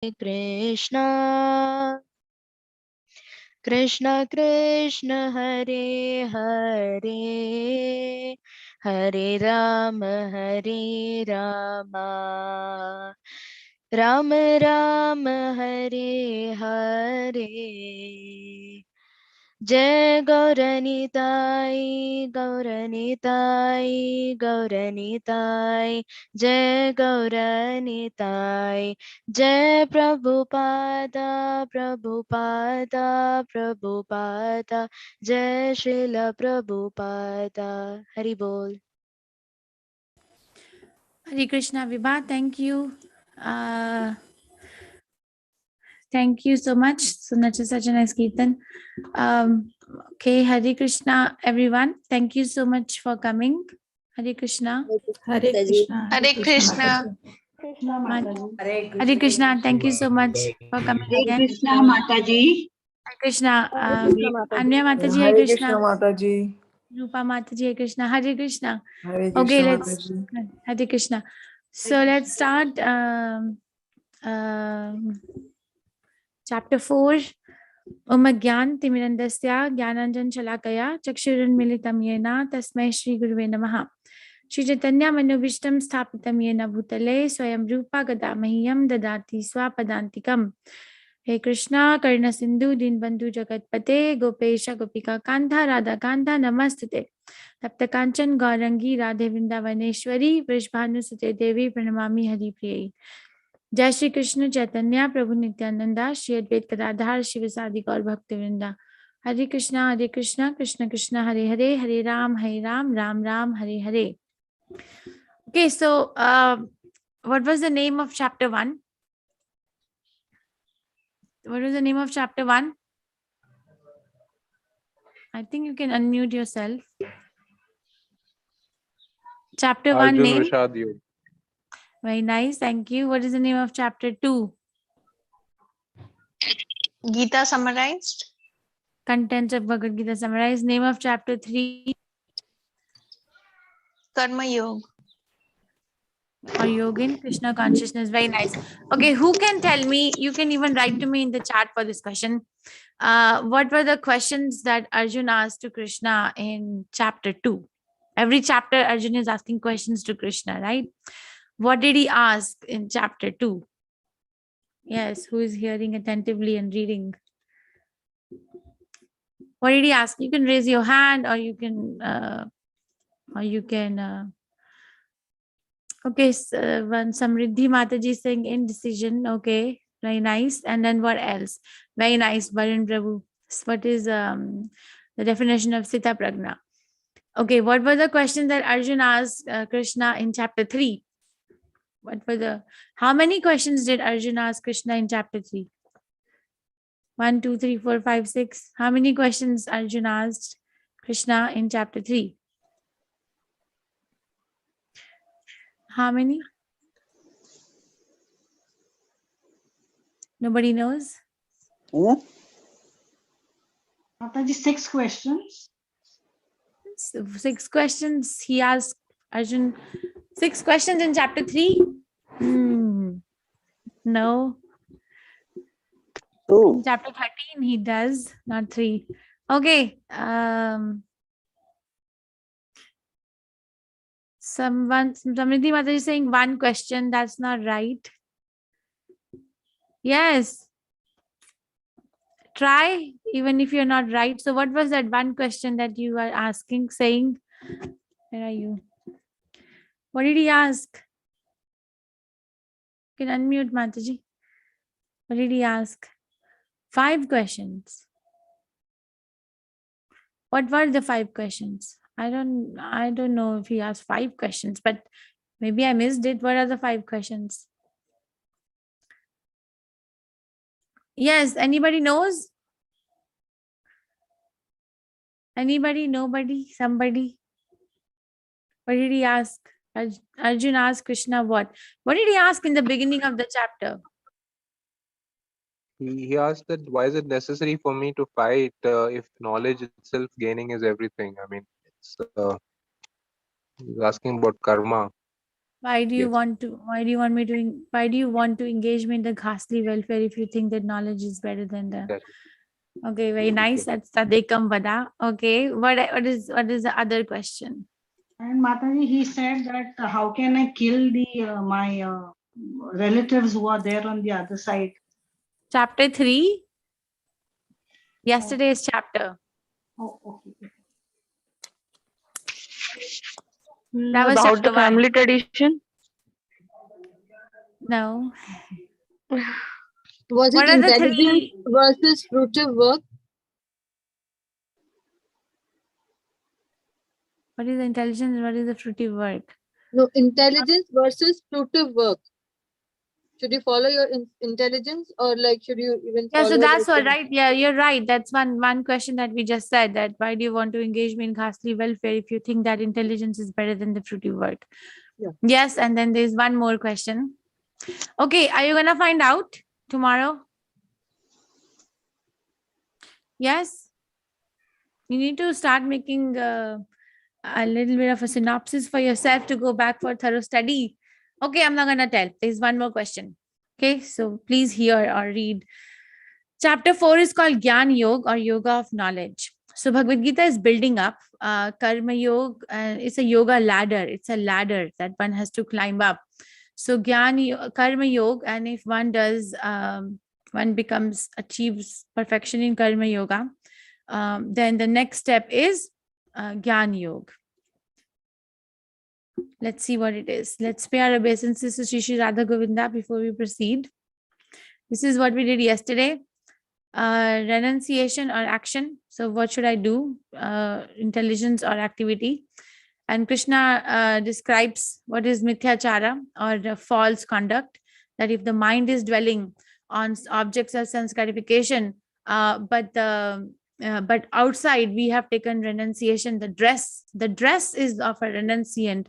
Krishna Krishna Krishna Hare Hare Hare Rama Rama Rama Hare Hare Jai Gauranitai Gauranitai Gauranitai Jai Gauranitai Jai Prabhupada Prabhupada Prabhupada Jai Srila Prabhupada Hari Bol. Hare Krishna, Vibha. Thank you. Thank you so much. Such a nice Kirtan. Okay, Hare Krishna, everyone. Thank you so much for coming. Hare Krishna. Hare Krishna. Hare Krishna. Hare Krishna. Thank you so much for coming Hare again. Krishna, Mataji. Hare Krishna. Anya Mataji, Hare Krishna. Mataji. Rupa Mataji, Hare Krishna. Hare Krishna. Hare Okay, Krishna, let's. Mataji. Hare Krishna. So let's start. Chapter 4. Om Gyan Timirandasya Gyananjan Shalakaya Chakshurunmilitam Yena Tasmai Shri Guruve Namaha. Shri Chaitanya Manubhishtam Sthapitam Yena Bhutale Swayam Rupa Gadamahiyam Dadati Swapadantikam. Hey Krishna Karna Sindhu Dinbandhu Jagatpate Gopesha Gopika Kantha Radha Kantha Namastute Tapta Kanchan Gaurangi Radhe Vrindavaneshwari Vrishbhanu Sute Devi Pranamami Hari Priyayi. Jai Shri Krishna Chaitanya Prabhu Nityananda Shri Advait Gadadhar Shivasadi Gaur Bhaktivedanta. Hare Krishna Krishna Krishna Hare Hare Hare Ram Ram Ram Hare Hare. Okay, so what was the name of chapter 1? What was the name of chapter 1? I think you can unmute yourself. Chapter 1 name? Very nice, thank you. What is the name of chapter 2? Gita summarized. Contents of Bhagavad Gita summarized. Name of chapter 3? Karma Yoga. Or Yoga in Krishna consciousness. Very nice. Okay, who can tell me? You can even write to me in the chat for this question. What were the questions that Arjuna asked to Krishna in chapter 2? Every chapter Arjuna is asking questions to Krishna, right? What did he ask in chapter 2? Yes, who is hearing attentively and reading? What did he ask? You can raise your hand, or you can okay, so when Samriddhi Mataji is saying indecision, okay, very nice. And then what else? Very nice, Varun Prabhu. What is the definition of Sita Pragna? Okay, what were the questions that Arjuna asked Krishna in chapter 3? How many questions did Arjuna ask Krishna in chapter 3? 1, 2, 3, 4, 5, 6. How many questions Arjuna asked Krishna in chapter 3? How many? Nobody knows? Mataji, 6 questions. 6 questions he asked Arjun. 6 questions in chapter 3? No. In chapter 13 he does, not 3. Okay. Samriddhi Mataji is saying 1 question. That's not right. Yes. Try, even if you're not right. So what was that 1 question that you are asking, saying? Where are you? What did he ask? You can unmute, Mataji. What did he ask? 5 questions. What were the 5 questions? I don't know if he asked 5 questions, but maybe I missed it. What are the 5 questions? Yes, anybody knows? Anybody? Nobody? Somebody? What did he ask? Arjun asked Krishna what? What did he ask in the beginning of the chapter? He asked that why is it necessary for me to fight if knowledge itself gaining is everything? I mean, it's he's asking about karma. Why do you Yes. want to? Why do you want to engage me in the ghastly welfare if you think that knowledge is better than the? That- Okay, very nice. That's Tadekam Vada. Okay, what is the other question? And Mataji, he said that how can I kill the my relatives who are there on the other side? Chapter 3. Yesterday's chapter. Oh, okay. That was about chapter the family tradition. No. Was What it are the intelligence three? versus fruitive work? What is the intelligence and what is the fruitive work? No, intelligence versus fruitive work. Should you follow your intelligence, or like should you even Yeah, follow? so that's like, what, right? Yeah, you're right. That's one question that we just said, that why do you want to engage me in ghastly welfare if you think that intelligence is better than the fruitive work? Yeah. Yes, and then there's one more question. Okay, are you gonna find out tomorrow? Yes. You need to start making a little bit of a synopsis for yourself to go back for thorough study. Okay, I'm not gonna tell. There's one more question. Okay, so please hear or read. Chapter 4 is called Gyan Yoga or Yoga of Knowledge. So Bhagavad Gita is building up Karma Yoga. It's a yoga ladder. It's a ladder that one has to climb up. So Karma Yoga, and if one does, one achieves perfection in Karma Yoga, then the next step is Gyan Yoga. Let's see what it is. Let's pay our obeisances to Shri Radha Govinda before we proceed. This is what we did yesterday. Renunciation or action. So what should I do? Intelligence or activity. And Krishna describes what is mithyachara or the false conduct. That if the mind is dwelling on objects of sense gratification, but outside we have taken renunciation. The dress is of a renunciant,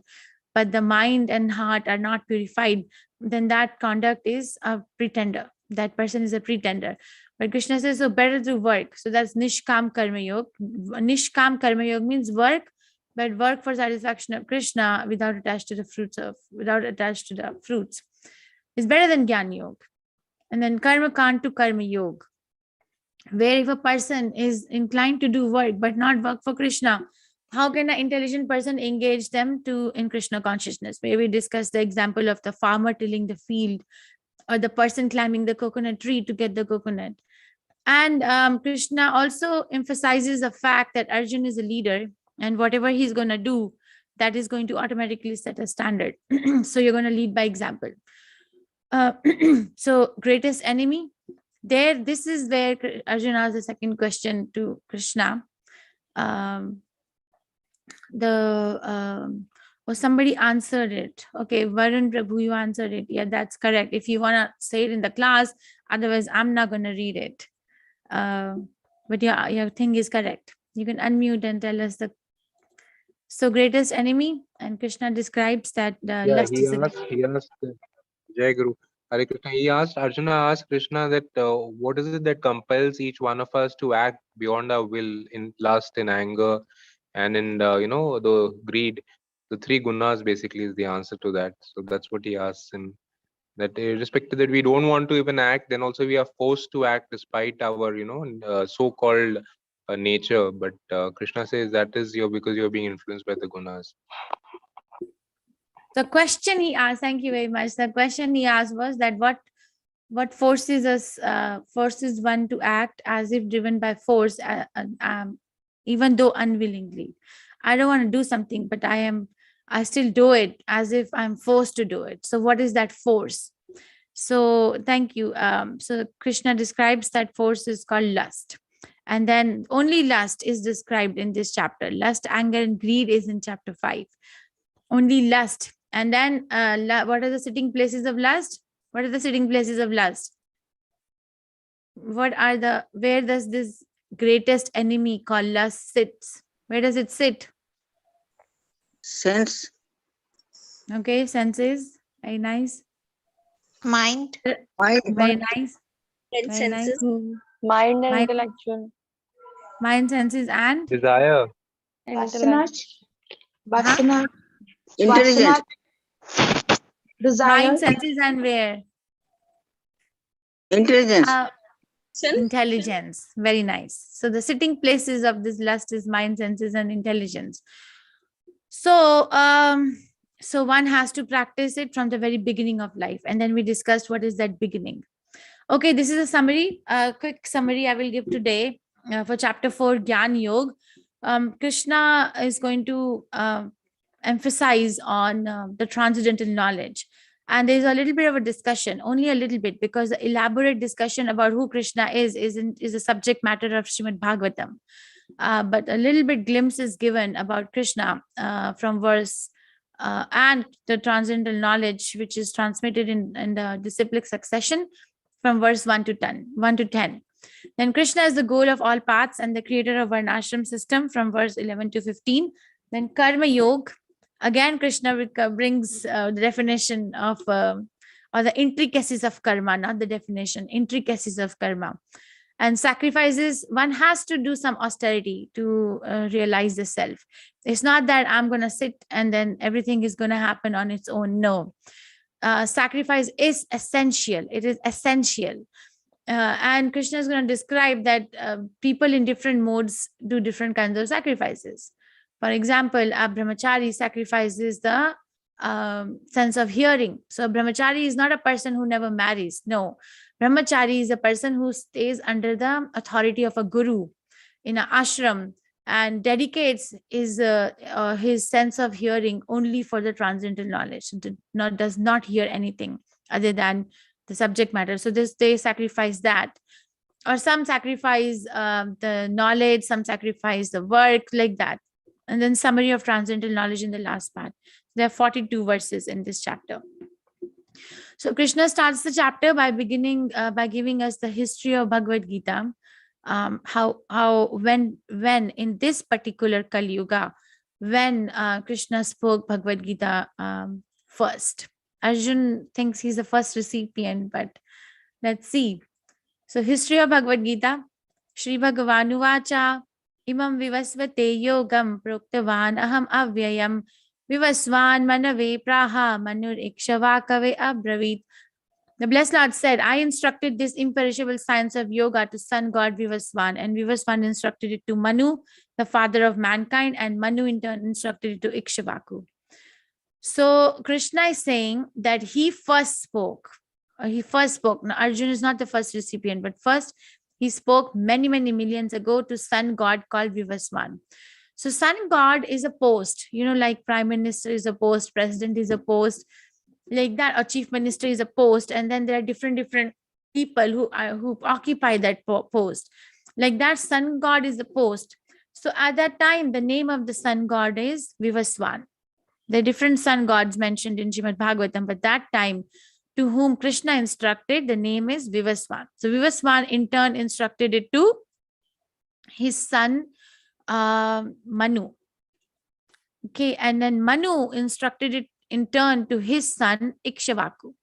but the mind and heart are not purified, then that conduct is a pretender. That person is a pretender. But Krishna says, so better to work. So that's Nishkam Karma Yoga. Nishkam Karma Yoga means work, but work for satisfaction of Krishna without attached to the fruits. It's better than Gyan Yoga. And then Karma Kant to Karma Yoga, where if a person is inclined to do work but not work for Krishna, how can an intelligent person engage them in Krishna consciousness? Where we discussed the example of the farmer tilling the field, or the person climbing the coconut tree to get the coconut. And Krishna also emphasizes the fact that Arjun is a leader, and whatever he's going to do, that is going to automatically set a standard. So you're going to lead by example. So greatest enemy. This is where Arjun asked the second question to Krishna. Somebody answered it. Okay, Varun Prabhu, you answered it. Yeah, that's correct. If you want to say it in the class, otherwise I'm not going to read it. But yeah, your thing is correct. You can unmute and tell us so greatest enemy, and Krishna describes that lust is he asked Jai Guru. Hare Krishna. Arjuna asked Krishna that what is it that compels each one of us to act beyond our will in lust, in anger, and in the greed. The three gunas basically is the answer to that. So that's what he asks him. That irrespective that we don't want to even act, then also we are forced to act despite our so-called nature. But Krishna says that is because you're being influenced by the gunas. The question he asked, thank you very much. The question he asked was that what forces one to act as if driven by force, even though unwillingly. I don't want to do something, but I still do it as if I'm forced to do it. So what is that force? So thank you. So Krishna describes that force is called lust. And then only lust is described in this chapter. Lust, anger, and greed is in chapter 5. Only lust. And then what are the sitting places of lust? What are the sitting places of lust? Where does this greatest enemy called lust sits? Where does it sit? Sense. Okay, senses. Very nice. Mind. Very nice. Very nice. Mind and intellectual. Mind, senses, and Desire. Intellect. Vasana. Intelligence. Desire. Mind, senses, and where? Intelligence. Intelligence. Very nice. So the sitting places of this lust is mind, senses, and intelligence. So, so one has to practice it from the very beginning of life. And then we discussed what is that beginning. Okay, this is a summary, a quick summary I will give today for chapter 4, Gyan Yoga. Krishna is going to emphasize on the transcendental knowledge. And there's a little bit of a discussion, only a little bit, because the elaborate discussion about who Krishna is a subject matter of Srimad Bhagavatam. But a little bit glimpse is given about Krishna from verse and the transcendental knowledge, which is transmitted in the disciplic succession from verse 1 to 10. Then Krishna is the goal of all paths and the creator of Varnashram system from verse 11 to 15. Then Karma Yoga. Again, Krishna brings the definition of or the intricacies of karma, not the definition, intricacies of karma. And sacrifices, one has to do some austerity to realize the self. It's not that I'm going to sit and then everything is going to happen on its own. No. Sacrifice is essential. It is essential. And Krishna is going to describe that people in different modes do different kinds of sacrifices. For example, a brahmachari sacrifices the sense of hearing. So a brahmachari is not a person who never marries. No. Brahmachari is a person who stays under the authority of a guru in an ashram and dedicates his sense of hearing only for the transcendental knowledge. Does not hear anything other than the subject matter. So they sacrifice that. Or some sacrifice the knowledge, some sacrifice the work, like that. And then summary of transcendental knowledge in the last part. There are 42 verses in this chapter. So Krishna starts the chapter by giving us the history of Bhagavad Gita. When in this particular Kali Yuga, when Krishna spoke Bhagavad Gita first. Arjun thinks he's the first recipient, but let's see. So history of Bhagavad Gita. Shri Bhagavanu Vacha Imam Vivasvate Yogam Proktavan Aham Avyayam Vivasvan Manave Praha Manur Ikshava Abravit. The Blessed Lord said, I instructed this imperishable science of yoga to sun god Vivasvan, and Vivasvan instructed it to Manu, the father of mankind, and Manu in turn instructed it to Ikshavaku. So Krishna is saying that he first spoke. Now, Arjun is not the first recipient, but first he spoke many, many millions ago to sun god called Vivasvan. So sun god is a post, like prime minister is a post, president is a post, like that, or chief minister is a post. And then there are different people who occupy that post. Like that, sun god is a post. So at that time, the name of the sun god is Vivasvan. There are different sun gods mentioned in Srimad Bhagavatam, but that time, to whom Krishna instructed, the name is Vivasvan. So Vivasvan in turn instructed it to his son Manu. Okay, and then Manu instructed it in turn to his son Ikshavaku.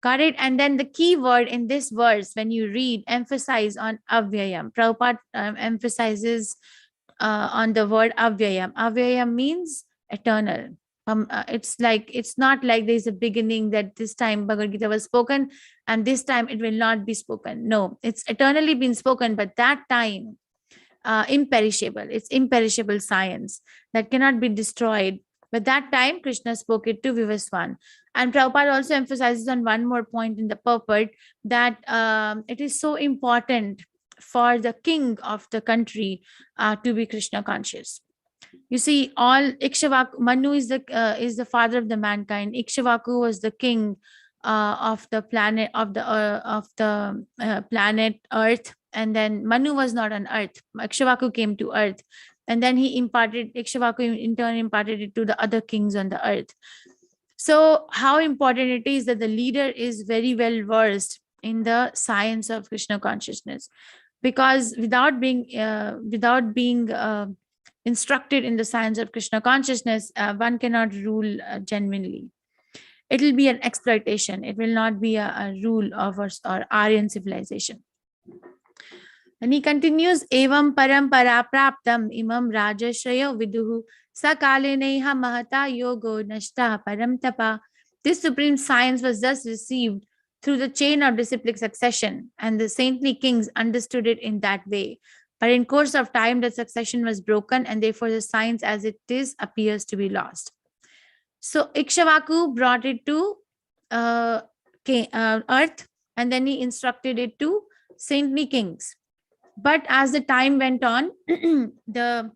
Got it? And then the key word in this verse, when you read, emphasize on Avyayam. Prabhupada emphasizes on the word Avyayam. Avyayam means eternal. It's not like there's a beginning that this time Bhagavad Gita was spoken and this time it will not be spoken. No, it's eternally been spoken, but that time imperishable. It's imperishable science that cannot be destroyed. But that time Krishna spoke it to Vivasvan. And Prabhupada also emphasizes on one more point in the purport that it is so important for the king of the country to be Krishna conscious. You see, all Ikshavaku, Manu is the father of the mankind. Ikshavaku was the king of the planet planet Earth, and then Manu was not on Earth. Ikshavaku came to Earth, and then Ikshavaku in turn imparted it to the other kings on the earth. So, how important it is that the leader is very well versed in the science of Krishna consciousness, because without being instructed in the science of Krishna consciousness, one cannot rule genuinely. It will be an exploitation. It will not be a rule of or Aryan civilization. And he continues, Evam parampara praptam imam rajashraya viduhu sakale neha mahata yogo nashta param tapa This supreme science was thus received through the chain of disciplic succession, and the saintly kings understood it in that way. But in course of time, the succession was broken, and therefore the science as it is appears to be lost. So Ikshvaku brought it to earth, and then he instructed it to saintly kings. But as the time went on, the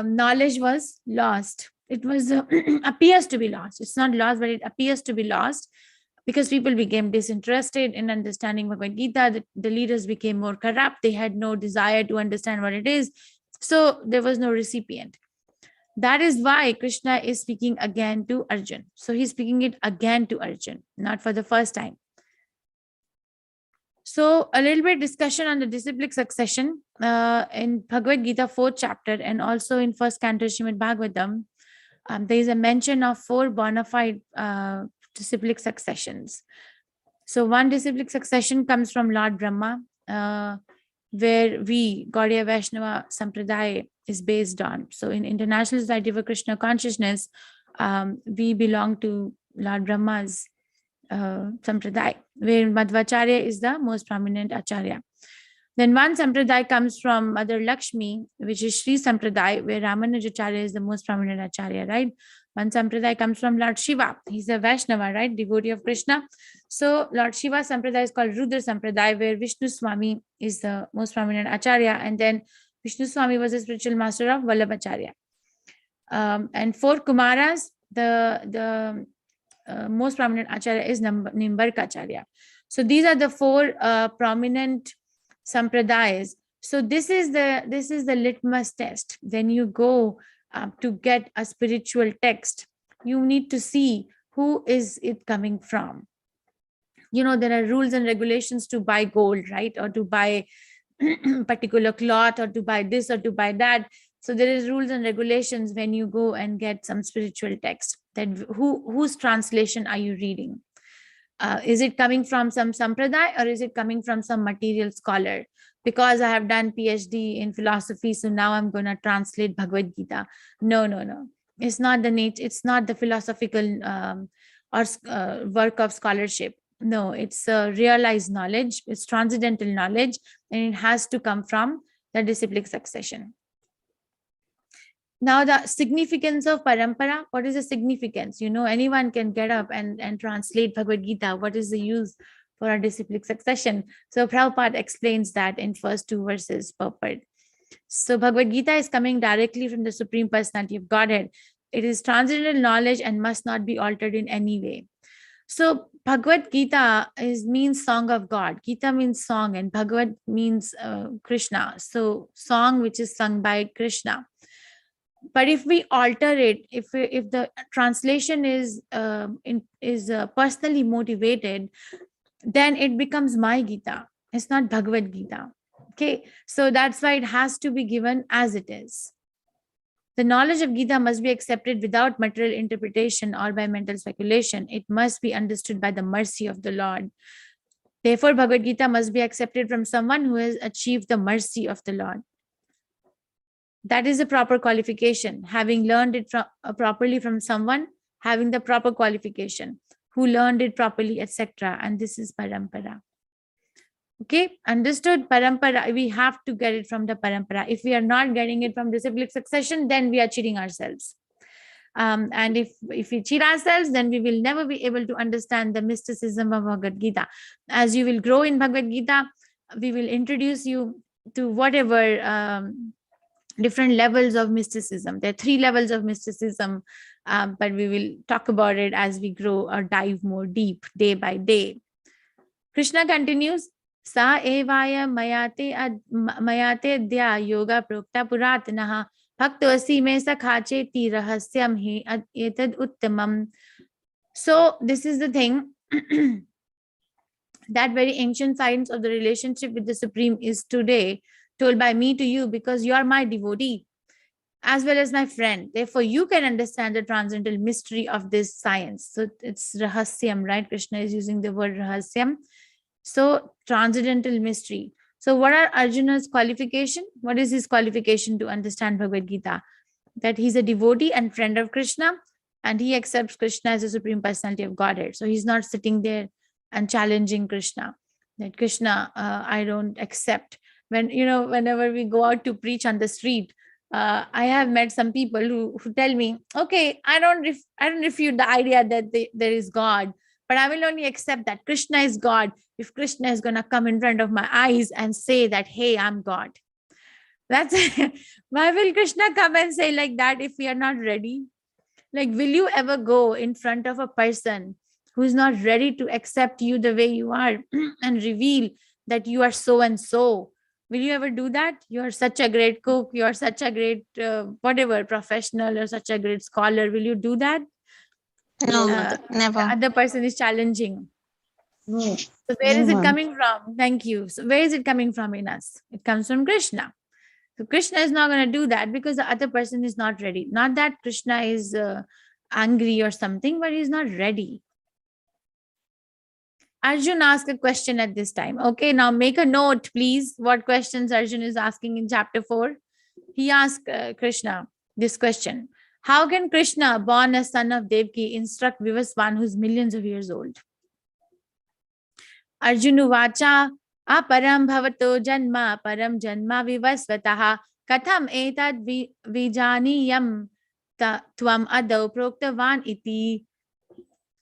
knowledge was lost. It was appears to be lost. It's not lost, but it appears to be lost, because people became disinterested in understanding Bhagavad Gita. The leaders became more corrupt. They had no desire to understand what it is. So there was no recipient. That is why Krishna is speaking again to Arjun. So he's speaking it again to Arjun, not for the first time. So a little bit discussion on the disciplic succession in Bhagavad Gita 4th chapter, and also in 1st canto Srimad Bhagavatam. There is a mention of 4 bona fide disciplic successions. So one disciplic succession comes from Lord Brahma, where we, Gaudiya Vaishnava Sampradaya, is based on. So in International Society for Krishna Consciousness, we belong to Lord Brahma's Sampradaya, where Madhvacharya is the most prominent Acharya. Then one Sampradaya comes from Mother Lakshmi, which is Sri Sampradaya, where Ramanujacharya is the most prominent Acharya, right? One Sampradaya comes from Lord Shiva. He's a Vaishnava, right? Devotee of Krishna. So Lord Shiva Sampradaya is called Rudra Sampradaya, where Vishnu Swami is the most prominent Acharya. And then Vishnu Swami was the spiritual master of Vallabhacharya. And for Kumaras, the most prominent Acharya is Nimbarkacharya. So these are the 4 prominent Sampradayas. So this is the litmus test. When you go to get a spiritual text, you need to see who is it coming from. You know, there are rules and regulations to buy gold, right? Or to buy particular cloth, or to buy this, or to buy that. So there is rules and regulations when you go and get some spiritual text. That whose translation are you reading? Is it coming from some sampradaya, or is it coming from some material scholar? Because I have done PhD in philosophy, so now I'm going to translate Bhagavad Gita. No. It's not the nature. It's not the philosophical work of scholarship. No, it's realized knowledge. It's transcendental knowledge, and it has to come from the disciplic succession. Now, the significance of parampara. What is the significance? You know, anyone can get up and translate Bhagavad Gita. What is the use for a disciplic succession? So Prabhupada explains that in first 2 verses purport. So Bhagavad Gita is coming directly from the Supreme Personality of Godhead. It is transcendental knowledge and must not be altered in any way. So Bhagavad Gita means song of God. Gita means song, and Bhagavad means Krishna. So song which is sung by Krishna. But if we alter it, if the translation is personally motivated, then it becomes my Gita. It's not Bhagavad Gita. Okay, so that's why it has to be given as it is. The knowledge of Gita must be accepted without material interpretation or by mental speculation. It must be understood by the mercy of the Lord. Therefore, Bhagavad Gita must be accepted from someone who has achieved the mercy of the Lord. That is a proper qualification, having learned it properly from someone having the proper qualification, who learned it properly, etc. And this is parampara. Okay, understood? Parampara, we have to get it from the parampara. If we are not getting it from disciplic succession, then we are cheating ourselves. And if we cheat ourselves, then we will never be able to understand the mysticism of Bhagavad Gita. As you will grow in Bhagavad Gita, we will introduce you to whatever different levels of mysticism. There are 3 levels of mysticism, but we will talk about it as we grow or dive more deep day by day. Krishna continues, Sa evaya mayate dya yoga prokta puratanaha bhaktvasi me sakhache ti rahasyam hi etad uttamam. So this is the thing, that very ancient science of the relationship with the Supreme is today told by me to you, because you are my devotee as well as my friend. Therefore, you can understand the transcendental mystery of this science. So it's rahasyam, right? Krishna is using the word rahasyam. So transcendental mystery. So what are Arjuna's qualification? What is his qualification to understand Bhagavad Gita? That he's a devotee and friend of Krishna, and he accepts Krishna as the Supreme Personality of Godhead. So he's not sitting there and challenging Krishna, that Krishna, I don't accept. Whenever we go out to preach on the street, I have met some people who tell me, okay, I don't refute the idea that there is God, but I will only accept that Krishna is God if Krishna is going to come in front of my eyes and say that, hey, I'm God. That's why will Krishna come and say like that if we are not ready? Like, will you ever go in front of a person who is not ready to accept you the way you are and reveal that you are so and so? Will you ever do that? You are such a great cook, you are such a great whatever professional, or such a great scholar. Will you do that? No, never. The other person is challenging. No. So where is No, it ma'am. coming from? Thank you. So where is it coming from in us? It comes from Krishna. So Krishna is not going to do that because the other person is not ready. Not that Krishna is angry or something, but he's not ready. Arjun asked a question at this time. Okay, now make a note, please, what questions Arjun is asking in chapter 4. He asked Krishna this question. How can Krishna, born as son of Devaki, instruct Vivaswan who's millions of years old? Arjunu vacha aparam bhavato janma param janma vivasvataha katham etad vijaniyam tvam adau proktavan iti.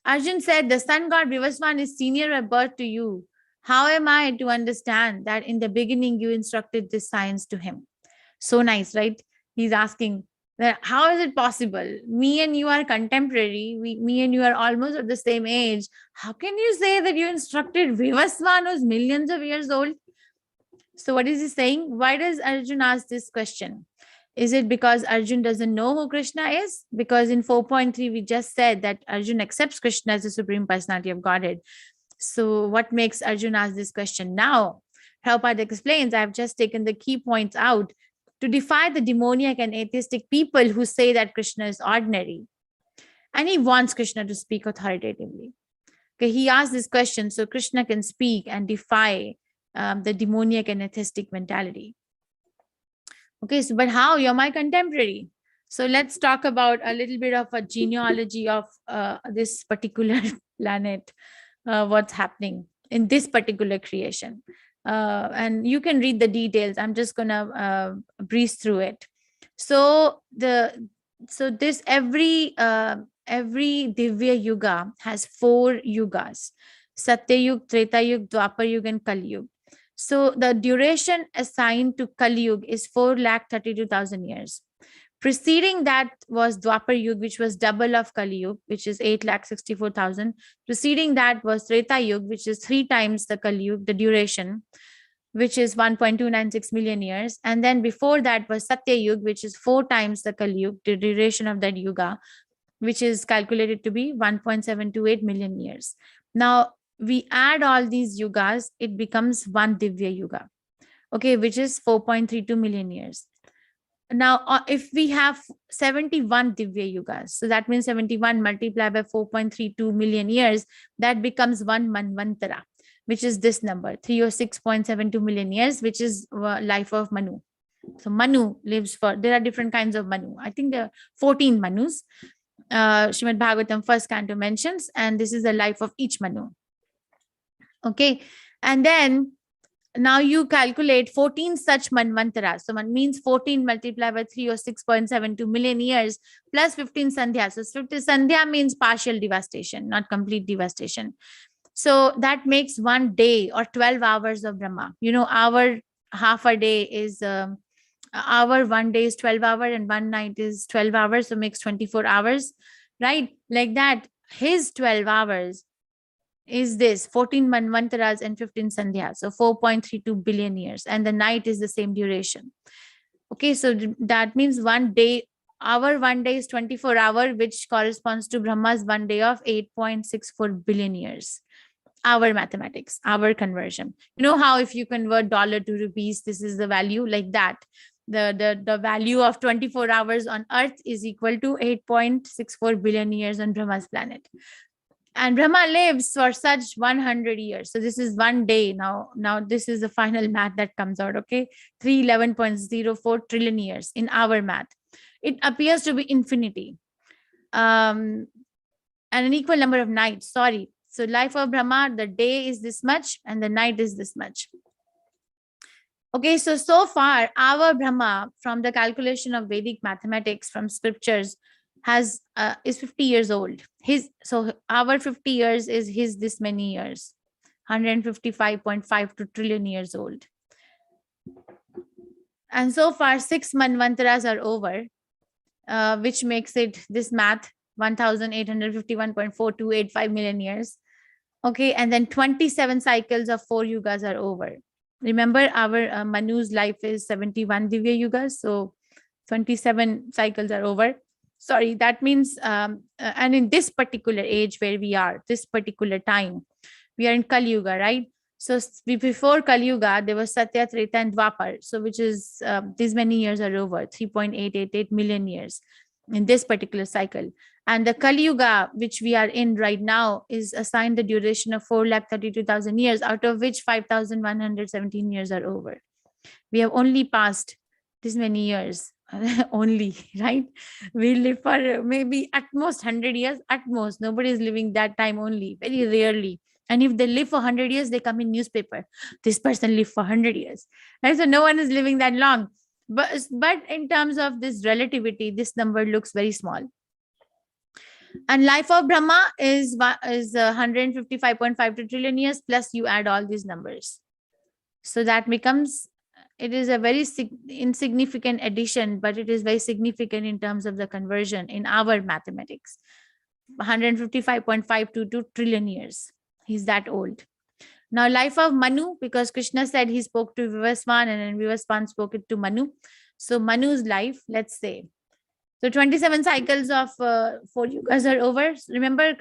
Arjun said, the sun god Vivaswan is senior by birth to you. How am I to understand that in the beginning you instructed this science to him? So nice, right? He's asking that how is it possible? Me and you are contemporary. Me and you are almost of the same age. How can you say that you instructed Vivaswan who's millions of years old? So what is he saying? Why does Arjun ask this question? Is it because Arjun doesn't know who Krishna is? Because in 4.3, we just said that Arjun accepts Krishna as the Supreme Personality of Godhead. So what makes Arjun ask this question now? Prabhupada explains, I've just taken the key points out to defy the demoniac and atheistic people who say that Krishna is ordinary. And he wants Krishna to speak authoritatively. Okay, he asked this question so Krishna can speak and defy the demoniac and atheistic mentality. Okay, so but how? You're my contemporary. So let's talk about a little bit of a genealogy of this particular planet, what's happening in this particular creation. And you can read the details. I'm just gonna breeze through it. So this every Divya Yuga has 4 yugas: Satya Yuga, Treta Yuga, Dwapar Yuga, and Kali Yuga. So the duration assigned to Kali Yuga is 432,000 years. Preceding that was Dwapar Yuga, which was double of Kali Yuga, which is 864,000. Preceding that was Treta Yuga, which is 3 times the Kali Yuga, the duration, which is 1.296 million years. And then before that was Satya Yuga, which is 4 times the Kali Yuga, the duration of that yuga, which is calculated to be 1.728 million years. Now, we add all these yugas, it becomes one Divya Yuga, okay, which is 4.32 million years. Now, if we have 71 Divya Yugas, so that means 71 multiplied by 4.32 million years, that becomes one Manvantara, which is this number, 306.72 million years, which is life of Manu. So Manu lives for, there are different kinds of Manu. I think there are 14 Manus. Srimad Bhagavatam first canto mentions, and this is the life of each Manu. Okay, and then now you calculate 14 such Manvantaras. So one means 14 multiplied by 306.72 million years plus 15 Sandhya. So 50 Sandhya means partial devastation, not complete devastation. So that makes one day or 12 hours of Brahma. You know, our half a day is, our one day is 12 hours and one night is 12 hours. So makes 24 hours, right? Like that, his 12 hours is this 14 Manvantaras and 15 Sandhyas, so 4.32 billion years, and the night is the same duration. Okay, so that means one day, our one day is 24 hours, which corresponds to Brahma's one day of 8.64 billion years. Our mathematics, our conversion. You know how if you convert dollar to rupees, this is the value, like that. The value of 24 hours on Earth is equal to 8.64 billion years on Brahma's planet. And Brahma lives for such 100 years. So this is one day. Now this is the final math that comes out, okay? 311.04 trillion years in our math. It appears to be infinity. and an equal number of nights. Sorry. So life of Brahma, the day is this much and the night is this much. Okay, so far our Brahma, from the calculation of Vedic mathematics from scriptures, is 50 years old. So our 50 years is his this many years, 155.52 trillion years old. And so far 6 manvantaras are over, which makes it this math 1851.4285 million years. Okay, and then 27 cycles of 4 yugas are over. Remember, our Manu's life is 71 Divya yugas, so 27 cycles are over. Sorry, that means, and in this particular age where we are, this particular time, we are in Kali Yuga, right? So before Kali Yuga, there was Satya, Treta, and Dwapar, so which is these many years are over, 3.888 million years in this particular cycle. And the Kali Yuga, which we are in right now, is assigned the duration of 432,000 years, out of which 5,117 years are over. We have only passed this many years, only, right? We live for maybe at most 100 years, at most. Nobody is living that time only, very rarely. And if they live for 100 years, they come in newspaper. This person lived for 100 years. Right? So no one is living that long. But in terms of this relativity, this number looks very small. And life of Brahma is 155.52 trillion years, plus you add all these numbers. So that becomes, it is a very insignificant addition, but it is very significant in terms of the conversion in our mathematics. 155.522 trillion years. He's that old. Now, life of Manu, because Krishna said he spoke to Vivaswan and then Vivaswan spoke it to Manu. So Manu's life, let's say. So 27 cycles of 4 yugas are over. Remember,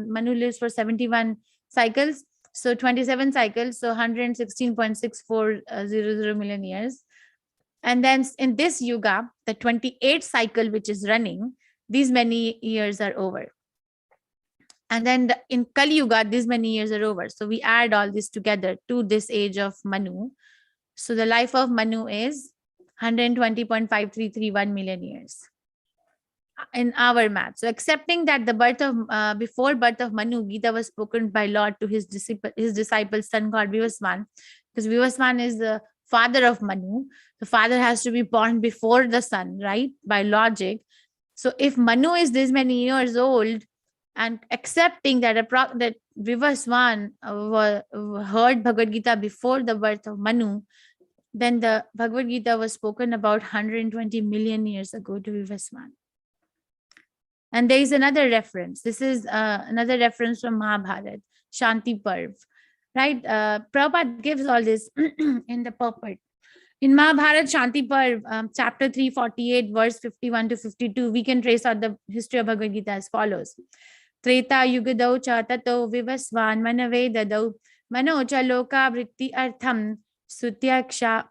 Manu lives for 71 cycles. So 27 cycles, so 116.6400 million years. And then in this yuga, the 28th cycle, which is running, these many years are over. And then in Kali Yuga, these many years are over. So we add all this together to this age of Manu. So the life of Manu is 120.5331 million years in our math. So accepting that the birth of before birth of Manu, Gita was spoken by Lord to his disciple son god Vivaswan, because Vivaswan is the father of Manu. The father has to be born before the son, right? By logic. So if Manu is this many years old, and accepting that that Vivaswan heard Bhagavad Gita before the birth of Manu, then the Bhagavad Gita was spoken about 120 million years ago to Vivaswan. And there is another reference. This is another reference from Mahabharata, Shanti Parv, right? Prabhupada gives all this in the purport. In Mahabharata, Shanti Parv, chapter 348, verse 51 to 52, we can trace out the history of Bhagavad Gita as follows. Treta yugadau cha tato Vivaswan manave mano cha loka vritti artham sutyayeksha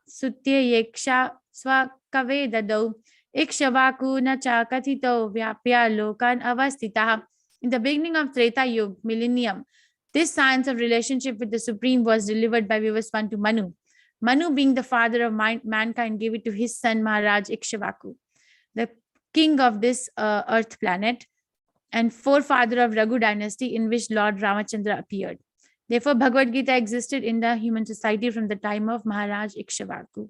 swakave dadau ikshavaku na cha kathito vyapya lokan avastitaha. In the beginning of Treta Yuga, millennium, this science of relationship with the Supreme was delivered by Vivaswan to Manu. Manu, being the father of mankind, gave it to his son Maharaj Ikshavaku, the king of this earth planet, and forefather of Raghu dynasty, in which Lord Ramachandra appeared. Therefore, Bhagavad Gita existed in the human society from the time of Maharaj Ikshavaku.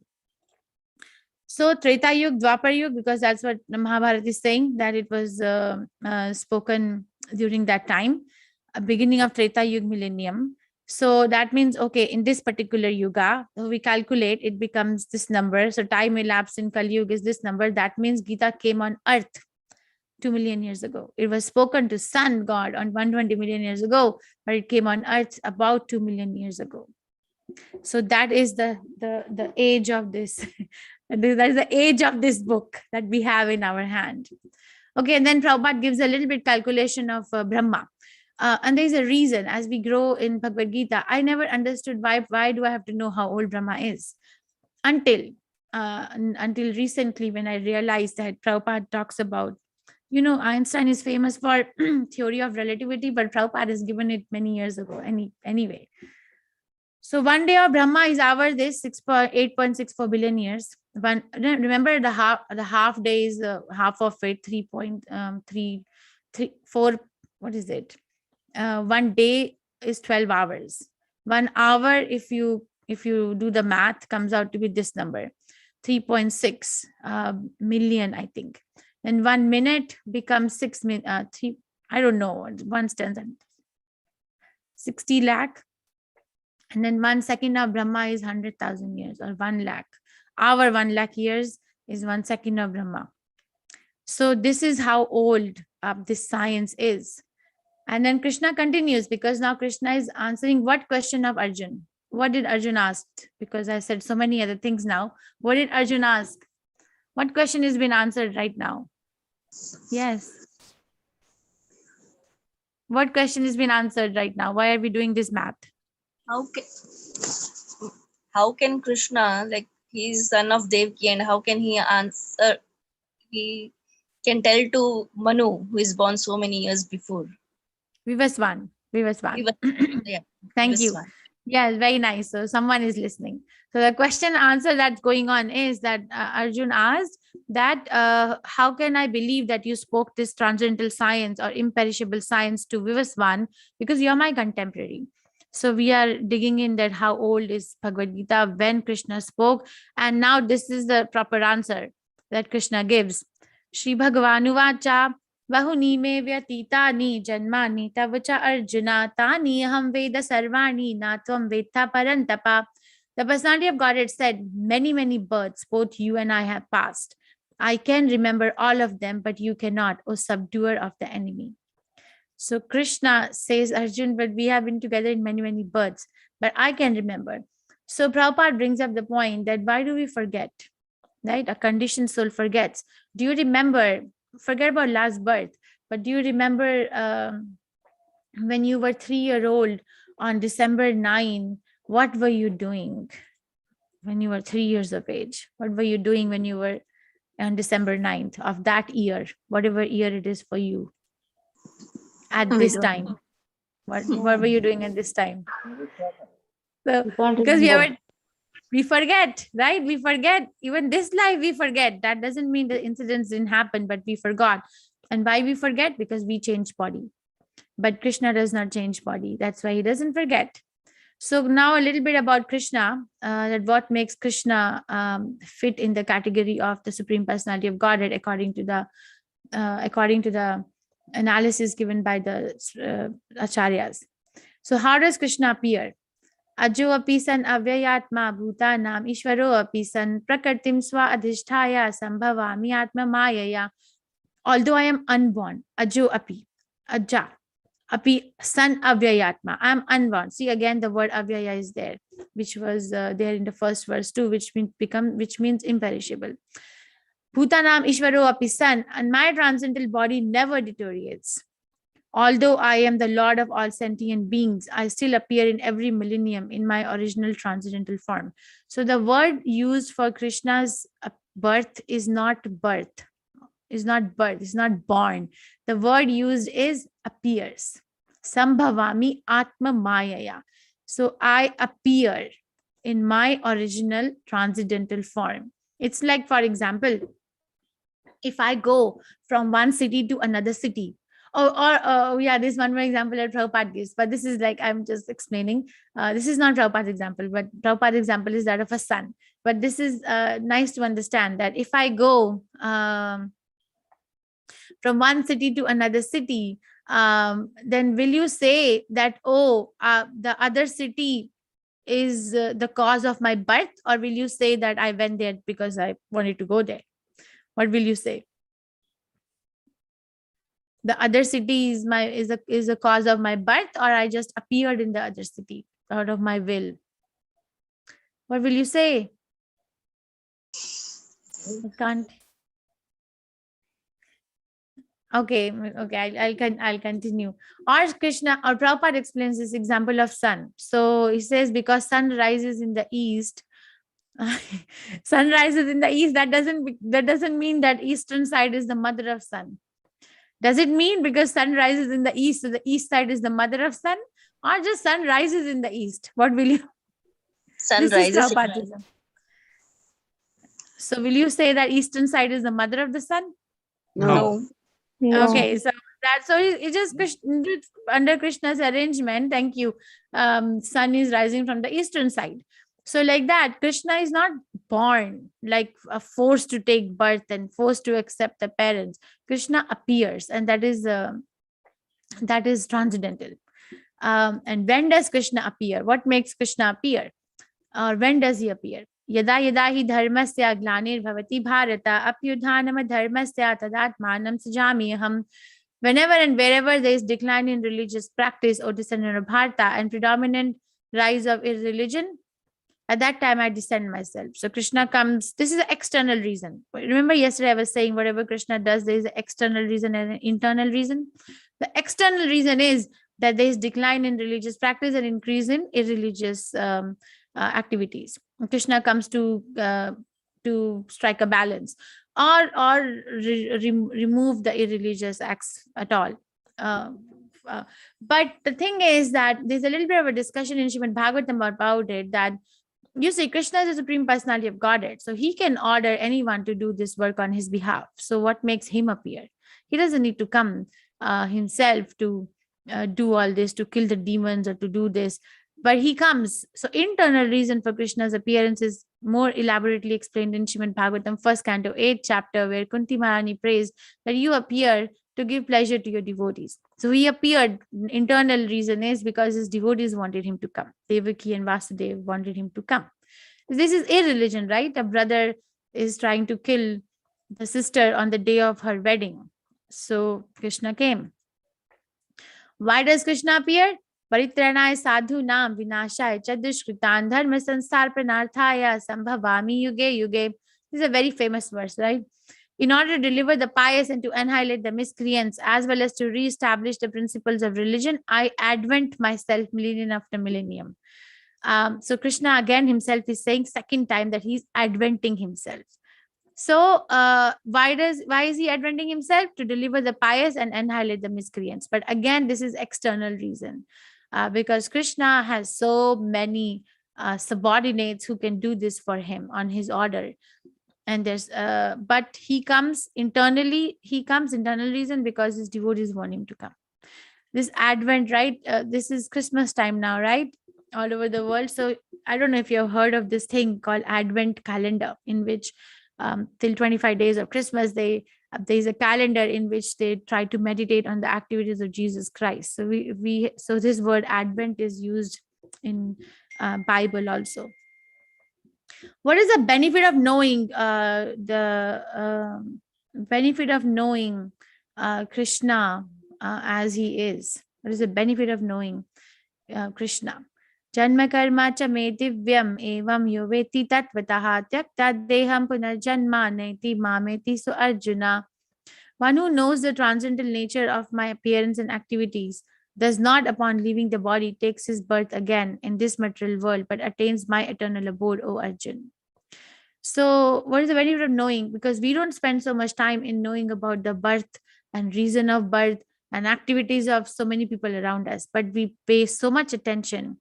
So, Treta Yuga, Dwapar Yuga, because that's what the Mahabharata is saying, that it was spoken during that time, beginning of Treta Yuga millennium. So that means, okay, in this particular yuga, we calculate, it becomes this number. So time elapsed in Kali Yuga is this number. That means Gita came on earth 2 million years ago. It was spoken to Sun God on 120 million years ago, but it came on earth about 2 million years ago. So that is the age of this. That is the age of this book that we have in our hand. Okay, and then Prabhupada gives a little bit calculation of Brahma. And there's a reason. As we grow in Bhagavad Gita, I never understood why do I have to know how old Brahma is, until recently, when I realized that Prabhupada talks about, Einstein is famous for theory of relativity, but Prabhupada has given it many years ago anyway. So one day of Brahma is our this 8.64 billion years. Remember the half day is half of it, 3.3 what is it? 1 day is 12 hours. 1 hour, if you do the math, comes out to be this number, 3.6 million, I think. And 1 minute becomes 3, I don't know, 1 stands at 60 lakh. And then 1 second of Brahma is 100,000 years, or 1 lakh. Our 1 lakh years is 1 second of Brahma. So this is how old this science is. And then Krishna continues, because now Krishna is answering what question of Arjun? What did Arjun ask? Because I said so many other things now. What did Arjun ask? What question has been answered right now? Yes. What question has been answered right now? Why are we doing this math? How can Krishna, like he's son of Devaki, and how can he answer? He can tell to Manu, who is born so many years before. Vivasvan. Yeah. Thank you. Yeah, very nice. So someone is listening. So the question answer that's going on is that Arjun asked that how can I believe that you spoke this transcendental science or imperishable science to Vivasvan, because you're my contemporary. So we are digging in that how old is Bhagavad Gita when Krishna spoke, and now this is the proper answer that Krishna gives. Shri Bhagavanu Vacha Bahuni me vyatitani janmani tavacha Arjuna tani aham veda sarvani natvam vedha parantapa. The personality of Godhead said, many births both you and I have passed. I can remember all of them, but you cannot, O subduer of the enemy. So Krishna says, Arjun, but we have been together in many births, but I can remember. So Prabhupada brings up the point that why do we forget? Right? A conditioned soul forgets. Do you remember? Forget about last birth, but do you remember when you were 3-year-old on December 9, what were you doing when you were 3 years of age? What were you doing when you were on December 9th of that year, whatever year it is for you at this time? What were you doing at this time? So, because we forget, right? We forget. Even this life we forget. That doesn't mean the incidents didn't happen, but we forgot. And why we forget? Because we change body. But Krishna does not change body. That's why he doesn't forget. So now a little bit about Krishna, that what makes Krishna fit in the category of the Supreme Personality of Godhead according to the analysis given by the Acharyas. So how does Krishna appear? Ajo api san avyayatma bhutanam ishvaro api san prakartim swa adhisthaya sambhavami atma mayaya. Although I am unborn, ajo api, aja, api san avyayatma, I am unborn. See, again the word avyaya is there, which was there in the first verse too, which means imperishable. Bhutanam ishvaro api san, and my transcendental body never deteriorates. Although I am the Lord of all sentient beings, I still appear in every millennium in my original transcendental form. So the word used for Krishna's birth is not birth, is not born. The word used is appears. Sambhavami atma mayaya. So I appear in my original transcendental form. It's like, for example, if I go from one city to another city, yeah, this one more example that Prabhupada gives, but this is like, I'm just explaining. This is not Prabhupada's example, but Prabhupada's example is that of a son. But this is nice to understand that if I go from one city to another city, then will you say that, the other city is the cause of my birth, or will you say that I went there because I wanted to go there? What will you say? The other city is a cause of my birth, or I just appeared in the other city out of my will? What will you say? I can't. Okay, I'll continue. Or Krishna or Prabhupada explains this example of sun. So he says, because sun rises in the east, sun rises in the east, that doesn't mean that eastern side is the mother of sun. Does it mean because sun rises in the east, so the east side is the mother of sun, or just sun rises in the east? What will you? Sun rises. So will you say that eastern side is the mother of the sun? No. Okay, so that. So it just under Krishna's arrangement. Thank you. Sun is rising from the eastern side. So like that, Krishna is not born, like forced to take birth and forced to accept the parents. Krishna appears, and that is transcendental. And when does Krishna appear? What makes Krishna appear? Or when does he appear? Yada yada hi dharmasya glanir bhavati bharata apyudhanam dharmasya tadatmanam sajamiham. Whenever and wherever there is decline in religious practice or descent of Bharata and predominant rise of irreligion, at that time I descend myself. So Krishna comes. This is an external reason. Remember yesterday I was saying whatever Krishna does, there is an external reason and an internal reason. The external reason is that there is decline in religious practice and increase in irreligious activities. Krishna comes to strike a balance, or remove the irreligious acts at all. But the thing is that there's a little bit of a discussion in Srimad Bhagavatam about it, that you see Krishna is the Supreme Personality of Godhead, so he can order anyone to do this work on his behalf. So what makes him appear? He doesn't need to come himself to do all this, to kill the demons or to do this, but he comes. So internal reason for Krishna's appearance is more elaborately explained in Srimad Bhagavatam, 1st canto, 8th chapter, where Kunti Maharani prays that you appear to give pleasure to your devotees. So he appeared. Internal reason is because his devotees wanted him to come. Devaki and Vasudeva wanted him to come. This is irreligion, right? A brother is trying to kill the sister on the day of her wedding. So Krishna came. Why does Krishna appear? Paritranaya sadhu nam vinashaya chadushkritan dharma sansar pranarthaya sambhavami yuge yuge. This is a very famous verse, right? In order to deliver the pious and to annihilate the miscreants, as well as to re-establish the principles of religion, I advent myself millennium after millennium. So Krishna again himself is saying second time that he's adventing himself. So why is he adventing himself? To deliver the pious and annihilate the miscreants. But again, this is external reason, because Krishna has so many subordinates who can do this for him on his order. And there's but he comes internally. He comes internal reason because his devotees want him to come. This Advent, right? This is Christmas time now, right? All over the world. So I don't know if you have heard of this thing called Advent calendar, in which till 25 days of Christmas, there's a calendar in which they try to meditate on the activities of Jesus Christ. So so this word Advent is used in Bible also. What is the benefit of knowing Krishna as he is? What is the benefit of knowing Krishna? Janma karma cha me divyam evam yoveti tatvataha tyakta deham punarjanma neti mameti. So Arjuna, one who knows the transcendental nature of my appearance and activities does not, upon leaving the body, takes his birth again in this material world, but attains my eternal abode, O Arjun. So what is the benefit of knowing? Because we don't spend so much time in knowing about the birth and reason of birth and activities of so many people around us, but we pay so much attention,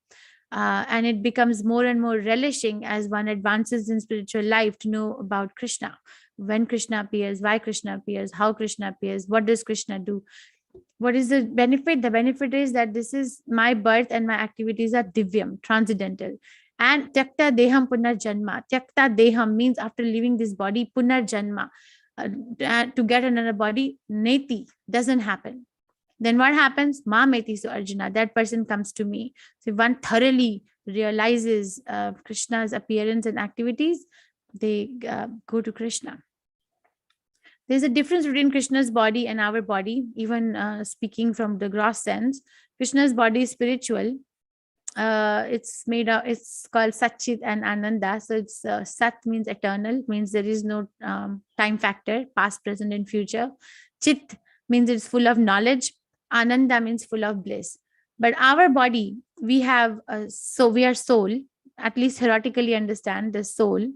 and it becomes more and more relishing as one advances in spiritual life to know about Krishna. When Krishna appears, why Krishna appears, how Krishna appears, what does Krishna do? What is the benefit? The benefit is that this is my birth and my activities are divyam, transcendental. And tyakta deham punarjanma. Tyakta deham means after leaving this body, punarjanma, to get another body, neti, doesn't happen. Then what happens? Mameti, so Arjuna, that person comes to me. So if one thoroughly realizes Krishna's appearance and activities, they go to Krishna. There's a difference between Krishna's body and our body, even speaking from the gross sense. Krishna's body is spiritual. It's called Satchit and Ananda. So it's Sat means eternal, means there is no time factor, past, present, and future. Chit means it's full of knowledge. Ananda means full of bliss. But our body, we are soul, at least theoretically understand the soul.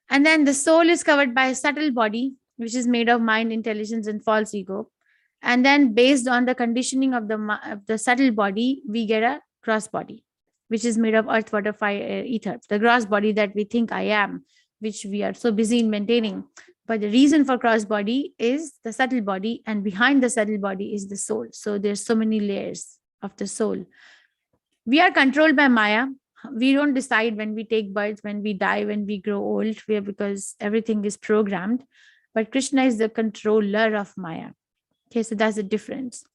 And then the soul is covered by a subtle body, which is made of mind, intelligence, and false ego. And then based on the conditioning of the subtle body, we get a gross body, which is made of earth, water, fire, air, ether. The gross body that we think I am, which we are so busy in maintaining. But the reason for cross body is the subtle body, and behind the subtle body is the soul. So there's so many layers of the soul. We are controlled by Maya. We don't decide when we take birth, when we die, when we grow old, because everything is programmed. But Krishna is the controller of Maya. Okay, so that's the difference.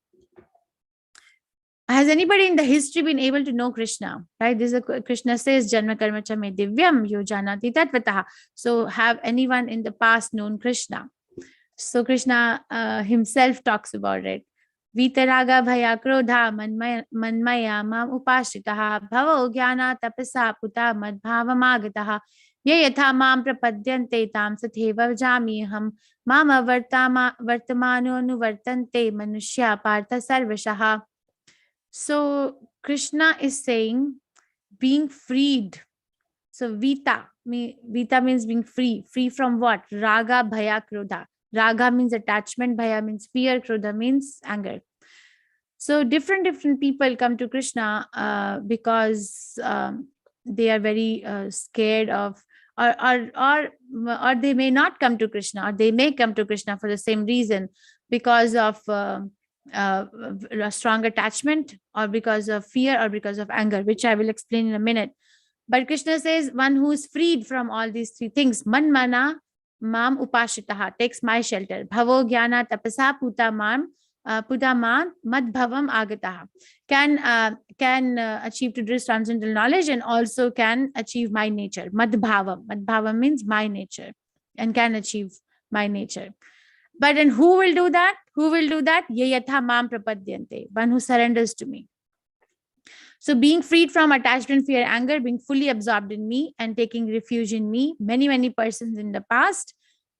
Has anybody in the history been able to know Krishna? Right? This is Krishna says, Janma karma cha me divyam yo janati tatvataha. So have anyone in the past known Krishna? So Krishna himself talks about it. Vitaraga bhaya krodha manmaya mam upashitaha bhavo jnana tapasa puta madbhavamagataha ye yatha mam prapadyante tam satheva vajamiham mama vartamano nuvartante manushya partha sarvashaha. So Krishna is saying being freed. So Vita means being free. Free from what? Raga, bhaya, krodha. Raga means attachment, bhaya means fear, krodha means anger. So different people come to Krishna because they are very scared of, or they may not come to Krishna, or they may come to Krishna for the same reason, because of a strong attachment, or because of fear, or because of anger, which I will explain in a minute. But Krishna says one who is freed from all these three things, man mana mam upashitaha, takes my shelter, bhavo jnana tapasa puta man madbhavam agataha, can achieve to this transcendental knowledge, and also can achieve my nature. Madbhavam means my nature, and can achieve my nature. But then who will do that? Who will do that? Ye yatha mam prapadyante, one who surrenders to me. So being freed from attachment, fear, anger, being fully absorbed in me and taking refuge in me, many persons in the past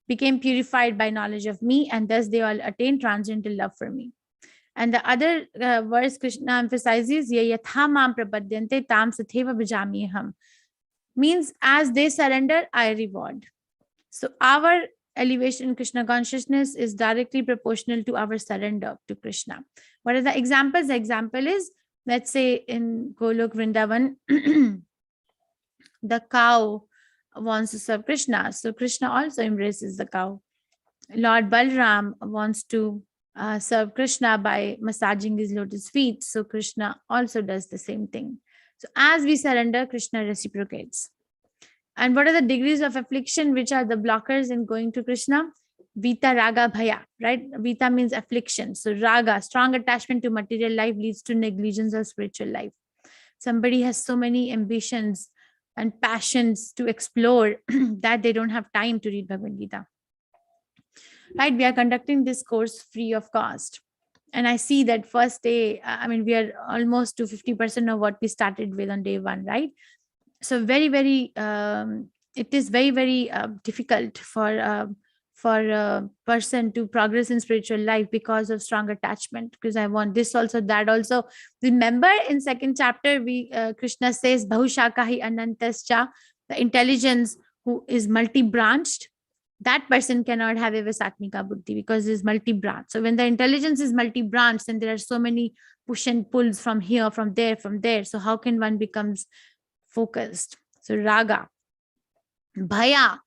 became purified by knowledge of me, and thus they all attained transcendental love for me. And the other verse Krishna emphasizes, ye yatha mam prapadyante tam satheva bhajamiham, means as they surrender, I reward. So our elevation in Krishna consciousness is directly proportional to our surrender to Krishna. What are the examples? The example is, let's say in Golok Vrindavan, the cow wants to serve Krishna. So Krishna also embraces the cow. Lord Balram wants to serve Krishna by massaging his lotus feet. So Krishna also does the same thing. So as we surrender, Krishna reciprocates. And what are the degrees of affliction which are the blockers in going to Krishna? Vita, Raga, Bhaya, right? Vita means affliction. So Raga, strong attachment to material life, leads to negligence of spiritual life. Somebody has so many ambitions and passions to explore that they don't have time to read Bhagavad Gita. Right? We are conducting this course free of cost. And I see that first day, we are almost to 50% of what we started with on day one, right? So it is very difficult for a person to progress in spiritual life because of strong attachment, because I want this also, that also. Remember in second chapter, Krishna says Bahushakahi Anantascha, the intelligence who is multi-branched, that person cannot have a Vasatmika Buddhi because it is multi-branched. So when the intelligence is multi-branched, and there are so many push and pulls from here, from there, so how can one becomes focused? So Raga. Bhaya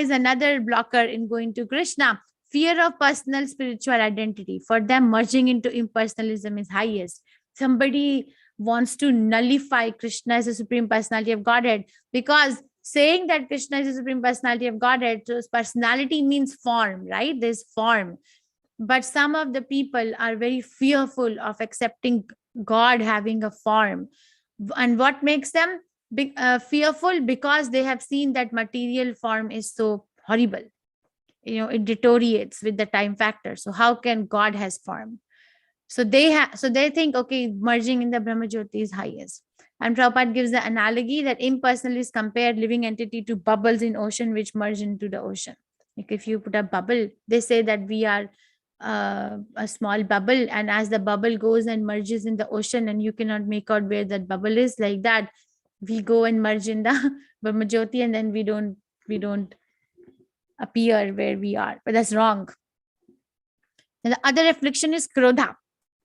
is another blocker in going to Krishna. Fear of personal spiritual identity. For them, merging into impersonalism is highest. Somebody wants to nullify Krishna as a Supreme Personality of Godhead, because saying that Krishna is a Supreme Personality of Godhead, so personality means form, right? There's form. But some of the people are very fearful of accepting God having a form. And what makes them fearful? Because they have seen that material form is so horrible. It deteriorates with the time factor. So how can God has form? So they think, okay, merging in the Brahma Jyoti is highest. And Prabhupada gives the analogy that impersonalists compare living entity to bubbles in ocean which merge into the ocean. Like if you put a bubble, they say that we are a small bubble, and as the bubble goes and merges in the ocean and you cannot make out where that bubble is, like that we go and merge in the Brahma Jyoti, and then we don't appear where we are. But that's wrong. And the other affliction is krodha,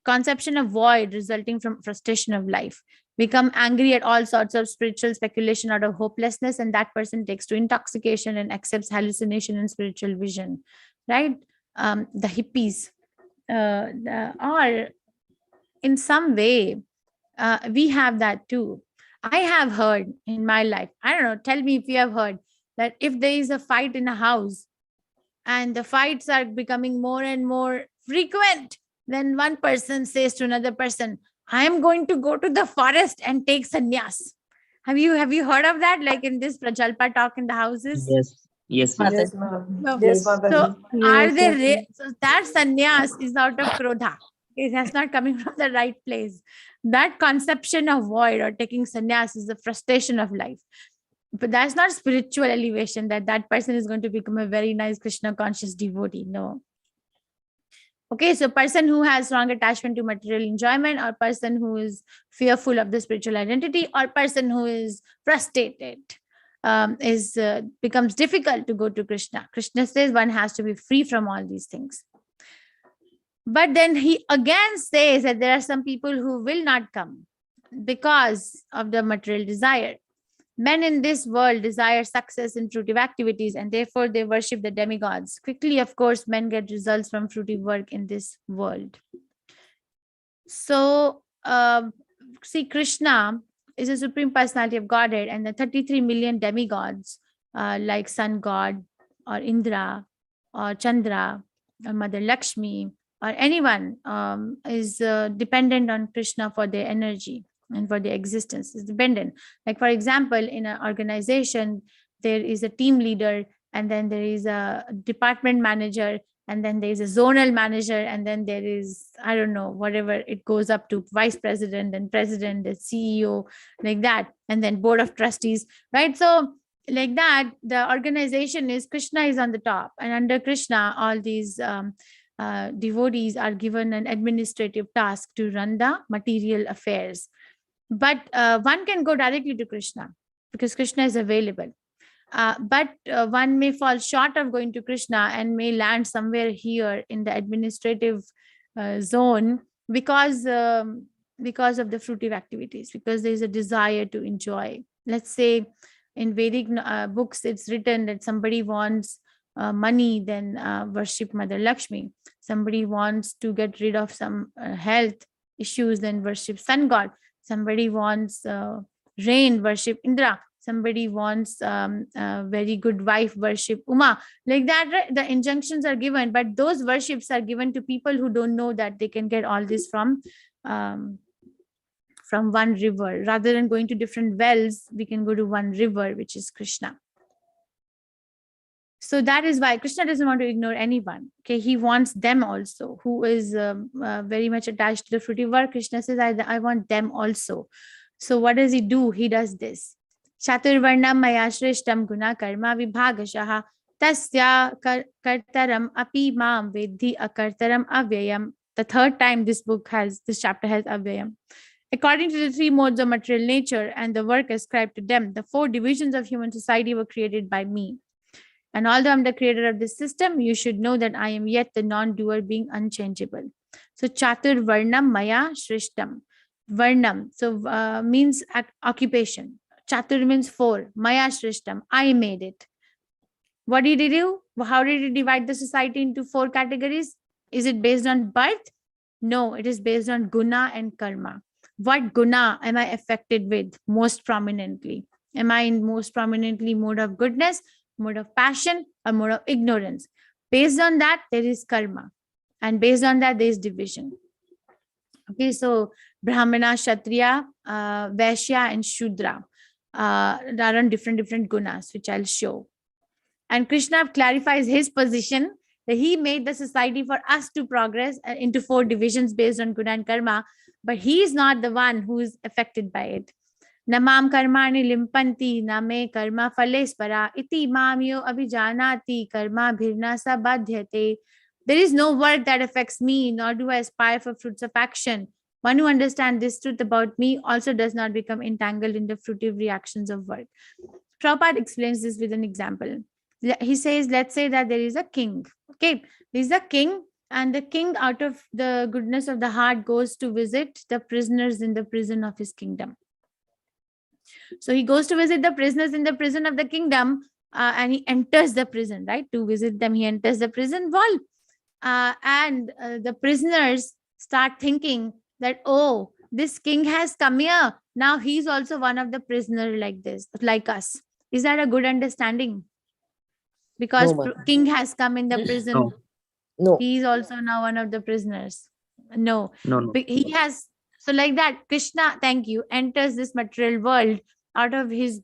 conception of void resulting from frustration of life. become angry at all sorts of spiritual speculation out of hopelessness, and that person takes to intoxication and accepts hallucination and spiritual vision, right? The hippies, or in some way, we have that too. I have heard in my life, I don't know, tell me if you have heard, that if there is a fight in a house and the fights are becoming more and more frequent, then one person says to another person, I am going to go to the forest and take sannyas. Have you heard of that? Like in this Prajalpa talk in the houses? Yes. Yes. Yes. Yes, Mataji. No. Yes, So Mataji. are they so that sannyas is out of krodha. It has not coming from the right place. That conception of void or taking sannyas is the frustration of life. But that's not spiritual elevation, that person is going to become a very nice Krishna conscious devotee. No. Okay, so person who has strong attachment to material enjoyment, or person who is fearful of the spiritual identity, or person who is frustrated, becomes difficult to go to Krishna. Krishna says one has to be free from all these things. But then he again says that there are some people who will not come because of the material desire. Men in this world desire success in fruitive activities, and therefore they worship the demigods. Quickly, of course, men get results from fruitive work in this world. So, see, Krishna is a supreme personality of Godhead, and the 33 million demigods, like Sun God, or Indra, or Chandra, or Mother Lakshmi, or anyone is dependent on Krishna for their energy and for their existence. Is dependent. Like, for example, in an organization, there is a team leader, and then there is a department manager, and then there is a zonal manager, and then there is, I don't know, whatever it goes up to, vice president and president, the CEO, like that, and then board of trustees, right? So like that, the organization is, Krishna is on the top, and under Krishna, all these devotees are given an administrative task to run the material affairs. But one can go directly to Krishna because Krishna is available. But one may fall short of going to Krishna and may land somewhere here in the administrative zone because of the fruitive activities, because there is a desire to enjoy. Let's say in Vedic books, it's written that somebody wants money, then worship Mother Lakshmi. Somebody wants to get rid of some health issues, then worship Sun God. Somebody wants rain, worship Indra. Somebody wants a very good wife, worship Uma. Like that, right? The injunctions are given, but those worships are given to people who don't know that they can get all this from one river. Rather than going to different wells, we can go to one river, which is Krishna. So that is why Krishna doesn't want to ignore anyone. Okay, he wants them also, who is very much attached to the fruitive work. Krishna says, I want them also. So what does he do? He does this. Chaturvarnam maya shrishtam guna karma vibhagashaha tasya kartaram api mam vedhi akartaram avyayam. The third time this chapter has avyayam. According to the three modes of material nature and the work ascribed to them, the four divisions of human society were created by me. And although I'm the creator of this system, you should know that I am yet the non-doer being unchangeable. So Chatur Varnam Maya Shrishtam. Varnam, so means occupation. Chatur means four. Maya Shrishtam, I made it. What did he do? How did he divide the society into four categories? Is it based on birth? No, it is based on guna and karma. What guna am I affected with most prominently? Am I in most prominently mode of goodness, mode of passion, or mode of ignorance? Based on that, there is karma. And based on that, there is division. Okay, so Brahmana, Kshatriya, Vaishya, and Shudra are on different gunas, which I'll show. And Krishna clarifies his position that he made the society for us to progress into four divisions based on guna and karma, but he is not the one who is affected by it. Namam karmani limpanti name karma falespara iti mamyo abhijanati karma bhirna sa badhyate. There is no work that affects me, nor do I aspire for fruits of action. One who understands this truth about me also does not become entangled in the fruitive reactions of work. Prabhupada explains this with an example. He says, let's say that there is a king. Okay, there is a king, and the king, out of the goodness of the heart, goes to visit the prisoners in the prison of his kingdom. So he goes to visit the prisoners in the prison of the kingdom, and he enters the prison, right? To visit them, he enters the prison wall. And the prisoners start thinking that, oh, this king has come here. Now he's also one of the prisoners like this, like us. Is that a good understanding? Because No, king has come in the prison. No. No. He is also now one of the prisoners. No. No. He has, so like that, Krishna, thank you, enters this material world out of his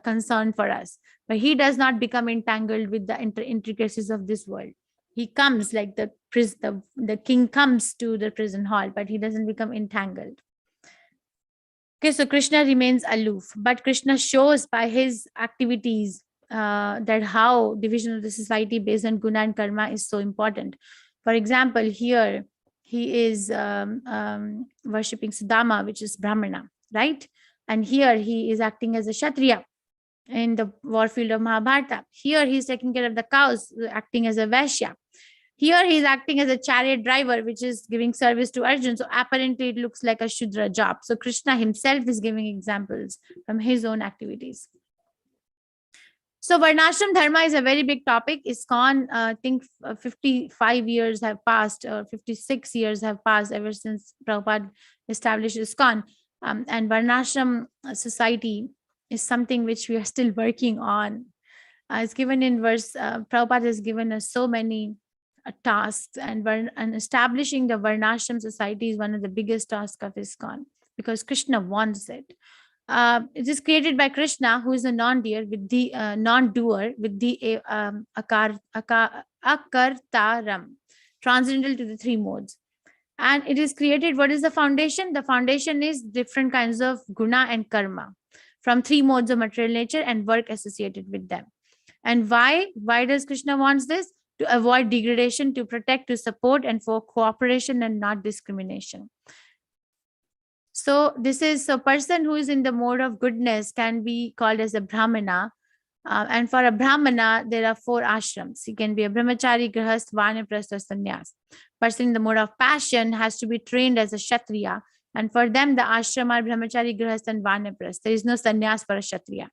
concern for us. But he does not become entangled with the intricacies of this world. He comes like the king comes to the prison hall, but he doesn't become entangled. Okay, so Krishna remains aloof, but Krishna shows by his activities that how division of the society based on guna and karma is so important. For example, here he is worshipping Sudama, which is Brahmana, right? And here he is acting as a Kshatriya in the warfield of Mahabharata. Here he is taking care of the cows, acting as a Vaishya. Here he is acting as a chariot driver, which is giving service to Arjun. So apparently it looks like a Shudra job. So Krishna himself is giving examples from his own activities. So Varnashram Dharma is a very big topic. ISKCON, I think 55 years have passed, or 56 years have passed ever since Prabhupada established ISKCON. And Varnashram society is something which we are still working on. It's given in verse, Prabhupada has given us so many tasks, and establishing the Varnashram society is one of the biggest tasks of ISKCON, because Krishna wants it. It is created by Krishna, who is a non-doer with the akartaram, transcendental to the three modes. And it is created, what is the foundation? The foundation is different kinds of guna and karma from three modes of material nature and work associated with them. And why? Why does Krishna wants this? To avoid degradation, to protect, to support, and for cooperation and not discrimination. So this is a person who is in the mode of goodness can be called as a Brahmana. And for a Brahmana, there are 4 ashrams. He can be a Brahmachari, Grihast, Vanaprastha, or Sannyas. Person in the mode of passion has to be trained as a Kshatriya. And for them, the ashram are Brahmachari, Grihast, and Vanaprastha. There is no Sannyas for a Kshatriya.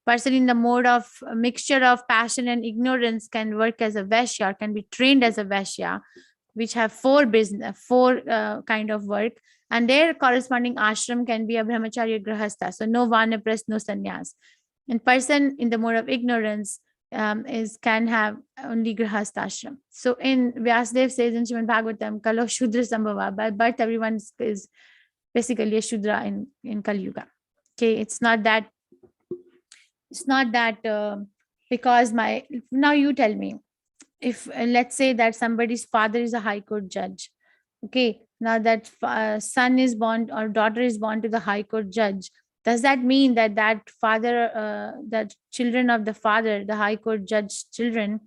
Person in the mode of a mixture of passion and ignorance can work as a Vaishya, or can be trained as a Vaishya, which have 4 kind of work. And their corresponding ashram can be a Brahmacharya, Grihastha. So no Vanaprastha, no Sannyas. And person in the mode of ignorance can have only Grihastha ashram. So in Vyasadeva says in Srimad Bhagavatam, Kalo Shudra Sambhava, by birth everyone is basically a Shudra in Kali Yuga. Okay, it's not that because now you tell me, if let's say that somebody's father is a high court judge, okay, now that son is born or daughter is born to the high court judge, does that mean that father, that children of the father, the high court judge children,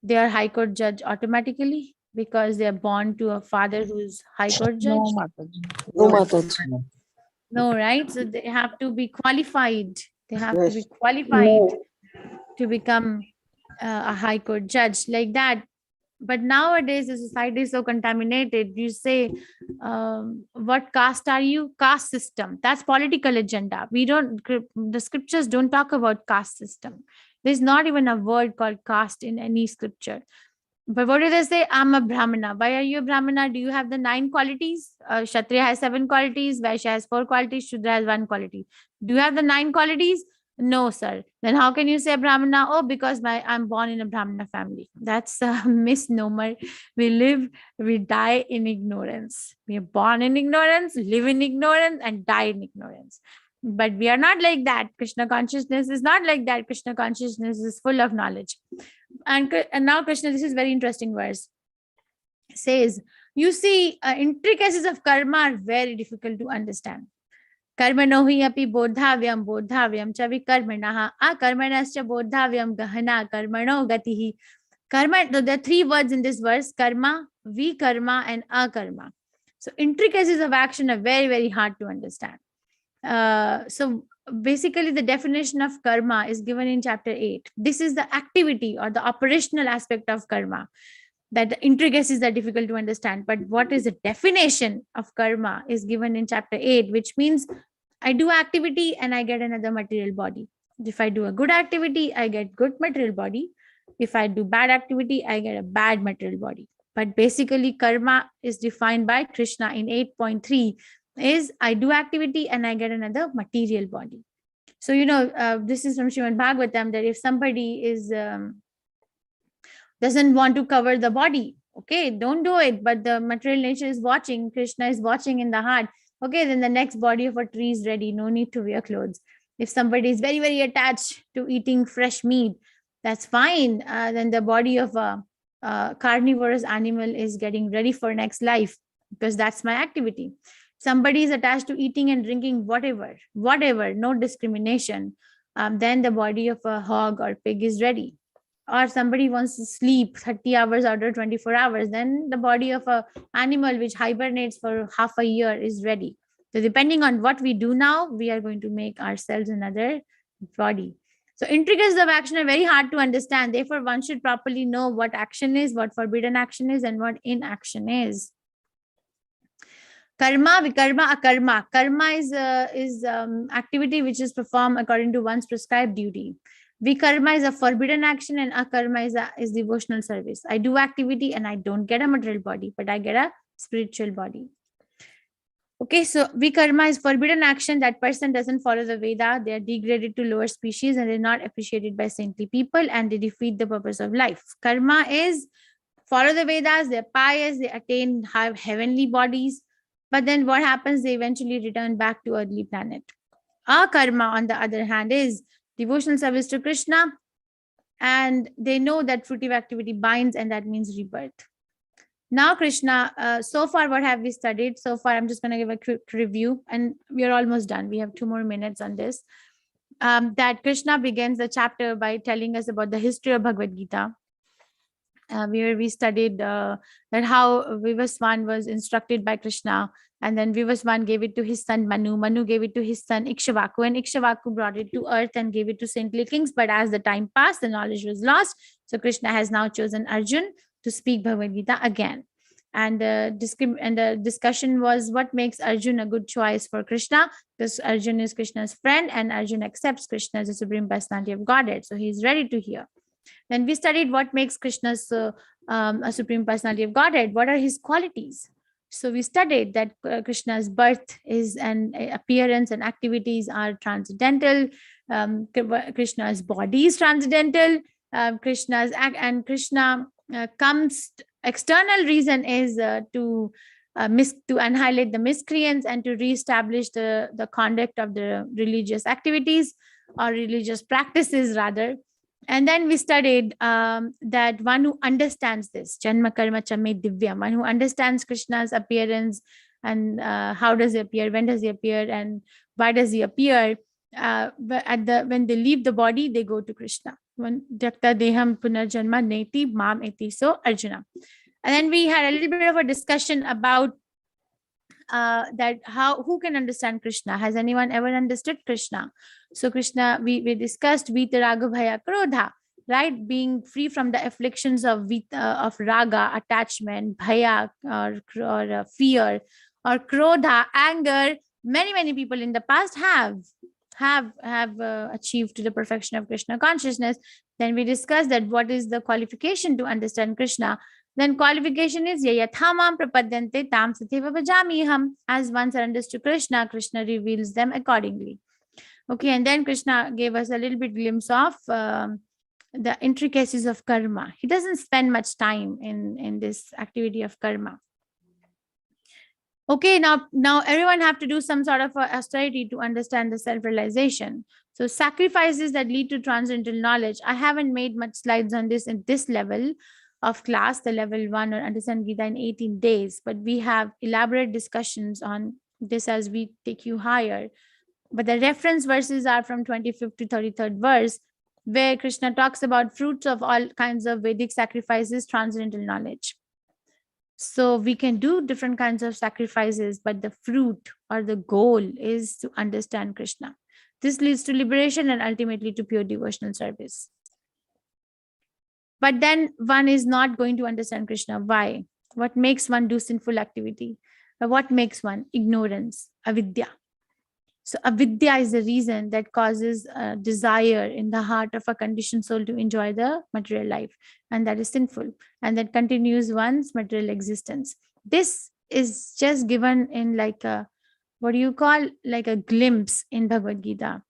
they are high court judge automatically because they are born to a father who is high court judge? No, Mataji. No, right? So they have to be qualified. They have to be qualified to become a high court judge like that. But nowadays the society is so contaminated. You say, what caste are you? Caste system. That's political agenda. The scriptures don't talk about caste system. There's not even a word called caste in any scripture. But what do they say? I'm a Brahmana. Why are you a Brahmana? Do you have the 9 qualities? Kshatriya has 7 qualities. Vaishya has 4 qualities. Shudra has 1 quality. Do you have the 9 qualities? No, sir. Then how can you say Brahmana? Oh, because I'm born in a Brahmana family. That's a misnomer. We die in ignorance. We are born in ignorance, live in ignorance, and die in ignorance. But we are not like that. Krishna consciousness is not like that. Krishna consciousness is full of knowledge. And now Krishna, this is very interesting verse, says, you see, intricacies of karma are very difficult to understand. Karmano hi api bodhavyam cha vikarmanaha akarmanascha bodhavyam gahana karmano gatihi. Karma, there are 3 words in this verse: karma, vikarma, and akarma. So intricacies of action are very, very hard to understand. So basically the definition of karma is given in chapter 8. This is the activity or the operational aspect of karma, that the intricacies are difficult to understand. But what is the definition of karma is given in chapter 8, which means I do activity and I get another material body. If I do a good activity, I get good material body. If I do bad activity, I get a bad material body. But basically, karma is defined by Krishna in 8.3 is I do activity and I get another material body. So, this is from Srimad Bhagavatam, that if somebody doesn't want to cover the body, okay, don't do it. But the material nature is watching, Krishna is watching in the heart. Okay, then the next body of a tree is ready. No need to wear clothes. If somebody is very, very attached to eating fresh meat, that's fine. Then the body of a carnivorous animal is getting ready for next life, because that's my activity. Somebody is attached to eating and drinking whatever, no discrimination. Then the body of a hog or pig is ready. Or somebody wants to sleep 30 hours out of 24 hours, then the body of a animal which hibernates for half a year is ready. So depending on what we do now, we are going to make ourselves another body. So intricacies of action are very hard to understand. Therefore, one should properly know what action is, what forbidden action is, and what inaction is. Karma, vikarma, akarma. Karma is activity which is performed according to one's prescribed duty. Vikarma is a forbidden action, and akarma is devotional service. I do activity and I don't get a material body, but I get a spiritual body. Okay, so vikarma is forbidden action. That person doesn't follow the Veda. They are degraded to lower species and they're not appreciated by saintly people, and they defeat the purpose of life. Karma is follow the Vedas, they're pious, they attain heavenly bodies. But then what happens? They eventually return back to earthly planet. Akarma, on the other hand, is devotional service to Krishna, and they know that fruitive activity binds, and that means rebirth. Now, Krishna, so far, what have we studied? So far, I'm just going to give a quick review, and we are almost done. We have 2 more minutes on this. That Krishna begins the chapter by telling us about the history of Bhagavad Gita. Where we studied that how Vivaswan was instructed by Krishna, and then Vivaswan gave it to his son Manu. Manu gave it to his son Ikshvaku, and Ikshvaku brought it to earth and gave it to saintly kings. But as the time passed, the knowledge was lost. So Krishna has now chosen Arjun to speak Bhagavad Gita again. And the discussion was what makes Arjun a good choice for Krishna, because Arjun is Krishna's friend and Arjun accepts Krishna as the Supreme Personality of Godhead. So he's ready to hear. Then we studied what makes Krishna's a Supreme Personality of Godhead. What are his qualities? So we studied that Krishna's birth is and appearance and activities are transcendental. Krishna's body is transcendental. Krishna comes. External reason is to annihilate the miscreants and to reestablish the conduct of the religious activities or religious practices rather. And then we studied that one who understands this, Janma Karma Chame Divya, one who understands Krishna's appearance and how does he appear, when does he appear, and why does he appear. When they leave the body, they go to Krishna. When Dakta Deham Punarjanma Neti Mam Eti, so Arjuna. And then we had a little bit of a discussion about that who can understand Krishna? Has anyone ever understood Krishna? So Krishna, we discussed Vita Raga Bhaya Krodha, right? Being free from the afflictions of raga, attachment, bhaya, or fear, or krodha, anger. Many people in the past have achieved to the perfection of Krishna consciousness. Then we discussed that what is the qualification to understand Krishna. Then qualification is yathamam prapadyante tam satheva bhajamiham. As one surrenders to Krishna, Krishna reveals them accordingly. Okay, and then Krishna gave us a little bit glimpse of the intricacies of karma. He doesn't spend much time in this activity of karma. Okay, now everyone have to do some sort of austerity to understand the self-realization. So sacrifices that lead to transcendental knowledge. I haven't made much slides on this in this level of class, the level 1 or Understanding Gita in 18 days, but we have elaborate discussions on this as we take you higher. But the reference verses are from 25th to 33rd verse, where Krishna talks about fruits of all kinds of Vedic sacrifices, transcendental knowledge. So we can do different kinds of sacrifices, but the fruit or the goal is to understand Krishna. This leads to liberation and ultimately to pure devotional service. But then one is not going to understand Krishna. Why? What makes one do sinful activity? What makes one? Ignorance, avidya. So avidya is the reason that causes a desire in the heart of a conditioned soul to enjoy the material life, and that is sinful, and that continues one's material existence. This is just given in like a, what do you call, like a glimpse in Bhagavad Gita.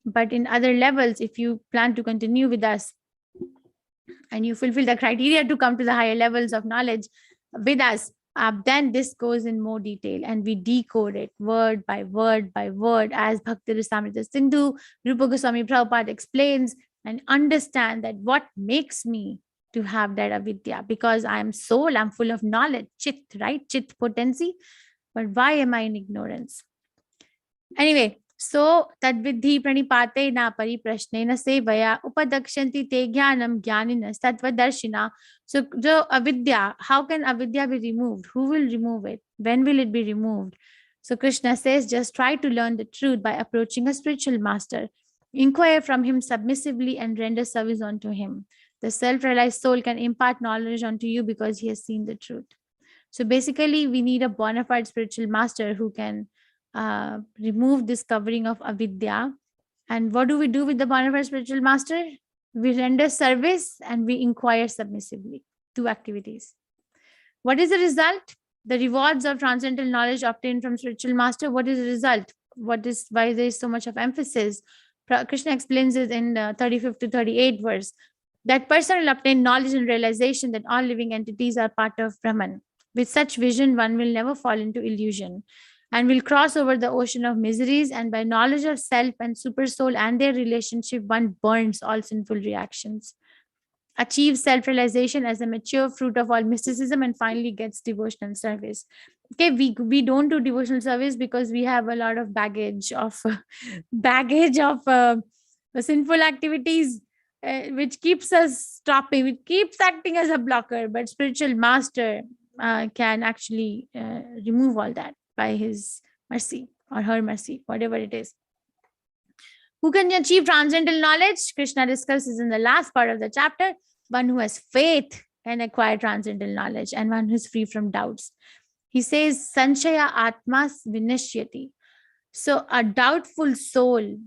But in other levels, if you plan to continue with us and you fulfill the criteria to come to the higher levels of knowledge with us, then this goes in more detail and we decode it word by word by word, as Bhakti Rasamrita Sindhu, Rupa Goswami Prabhupada explains, and understand that what makes me to have that avidya, because I am soul, I'm full of knowledge, chit, right? Chit potency. But why am I in ignorance? Anyway, so tadvidhi pranipate na pariprashnena sevaya upadakshanti te jnanam jnaninas tattvadarshina. So avidya, how can avidya be removed? Who will remove it? When will it be removed? So Krishna says, just try to learn the truth by approaching a spiritual master. Inquire from him submissively and render service unto him. The self-realized soul can impart knowledge unto you because he has seen the truth. So basically, we need a bona fide spiritual master who can remove this covering of avidya. And what do we do with the bona fide spiritual master? We render service and we inquire submissively. 2 activities. What is the result? The rewards of transcendental knowledge obtained from spiritual master. What is the result? Why there is so much of emphasis? Krishna explains it in 35th to 38th verse. That person will obtain knowledge and realization that all living entities are part of Brahman. With such vision, one will never fall into illusion and will cross over the ocean of miseries, and by knowledge of self and super soul and their relationship, one burns all sinful reactions, achieves self-realization as a mature fruit of all mysticism, and finally gets devotional service. Okay, we don't do devotional service because we have a lot of baggage of sinful activities, which keeps us stopping, which keeps acting as a blocker. But spiritual master can actually remove all that by his mercy or her mercy, whatever it is. Who can achieve transcendental knowledge? Krishna discusses in the last part of the chapter. One who has faith can acquire transcendental knowledge, and one who is free from doubts. He says, Sanshaya Atmas Vinishyati. So a doubtful soul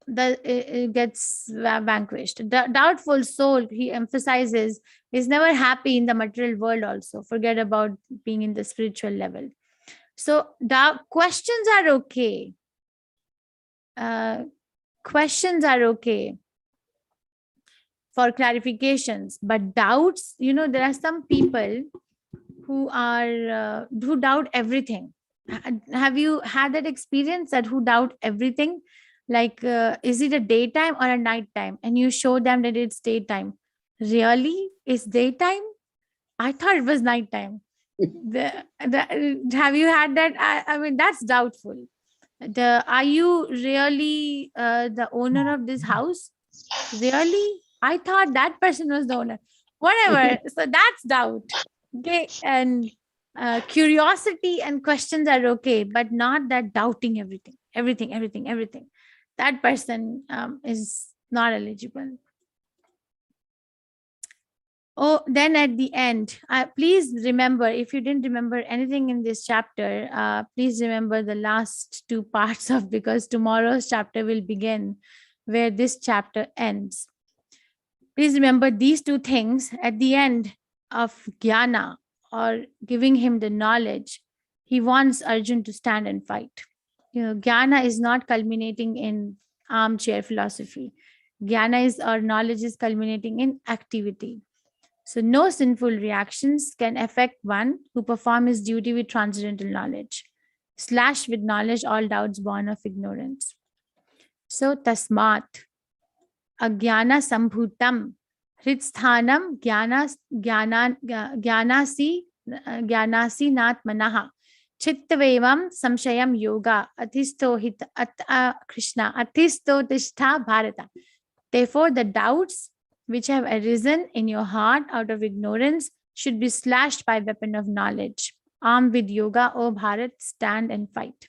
gets vanquished. Doubtful soul, he emphasizes, is never happy in the material world also. Forget about being in the spiritual level. So questions are okay. Questions are okay for clarifications, but doubts, there are some people who doubt everything. Have you had that experience, that who doubt everything? Like, is it a daytime or a nighttime? And you show them that it's daytime. Really? It's daytime? I thought it was nighttime. Have you had that? I mean, that's doubtful. Are you really the owner of this house? Really? I thought that person was the owner. Whatever. So that's doubt. Okay. And curiosity and questions are okay, but not that doubting everything. That person is not eligible. Oh, then at the end, please remember, if you didn't remember anything in this chapter, please remember the last 2 parts because tomorrow's chapter will begin where this chapter ends. Please remember these 2 things. At the end of Jnana, or giving him the knowledge, he wants Arjun to stand and fight. Jnana is not culminating in armchair philosophy. Jnana is, or knowledge is culminating in activity. So no sinful reactions can affect one who perform his duty with transcendental knowledge. Slash with knowledge all doubts born of ignorance. So tasmat agyana sambhutam hritsthanam jnanasi natmanaha chittavevam samshayam yoga athisto Krishna athisto tishtha bharata. Therefore, the doubts which have arisen in your heart out of ignorance should be slashed by weapon of knowledge. Armed with yoga, O Bharat, stand and fight.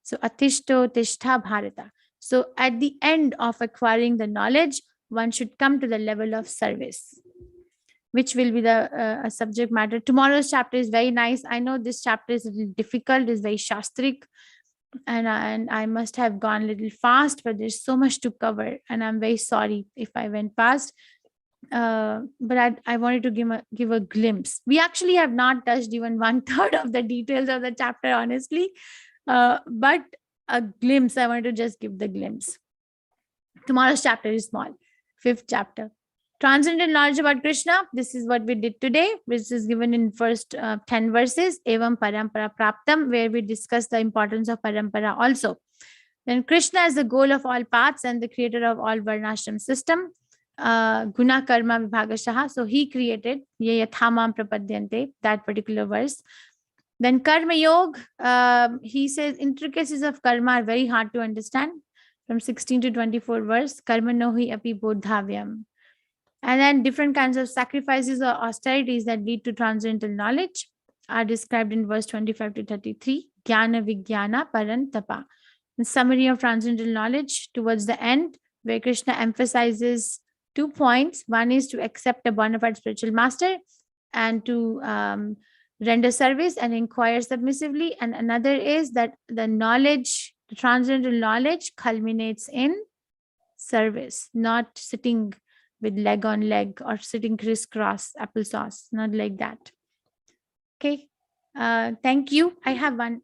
So atishto tishtha bharata. So at the end of acquiring the knowledge, one should come to the level of service, which will be the subject matter. Tomorrow's chapter is very nice. I know this chapter is a little difficult, is very shastric, and I must have gone a little fast, but there's so much to cover, and I'm very sorry if I went fast. But I wanted to give a glimpse. We actually have not touched even 1/3 of the details of the chapter, honestly, but a glimpse. I wanted to just give the glimpse. Tomorrow's chapter is small, 5th chapter. Transcendental knowledge about Krishna. This is what we did today, which is given in first 10 verses. Evam parampara praptam, where we discuss the importance of parampara also. Then Krishna is the goal of all paths and the creator of all varnashram system. Guna karma vibhagashaha. So he created ye yathamam prapadyante, that particular verse. Then karma yoga. He says intricacies of karma are very hard to understand. From 16 to 24 verse, karma nohi api bodhavyam. And then different kinds of sacrifices or austerities that lead to transcendental knowledge are described in verse 25 to 33. Jnana vijnana parantapa. The summary of transcendental knowledge towards the end, where Krishna emphasizes 2 points. One is to accept a bona fide spiritual master and to render service and inquire submissively. And another is that the knowledge, the transcendental knowledge, culminates in service, not sitting with leg on leg or sitting crisscross applesauce, not like that. Okay. Thank you. I have one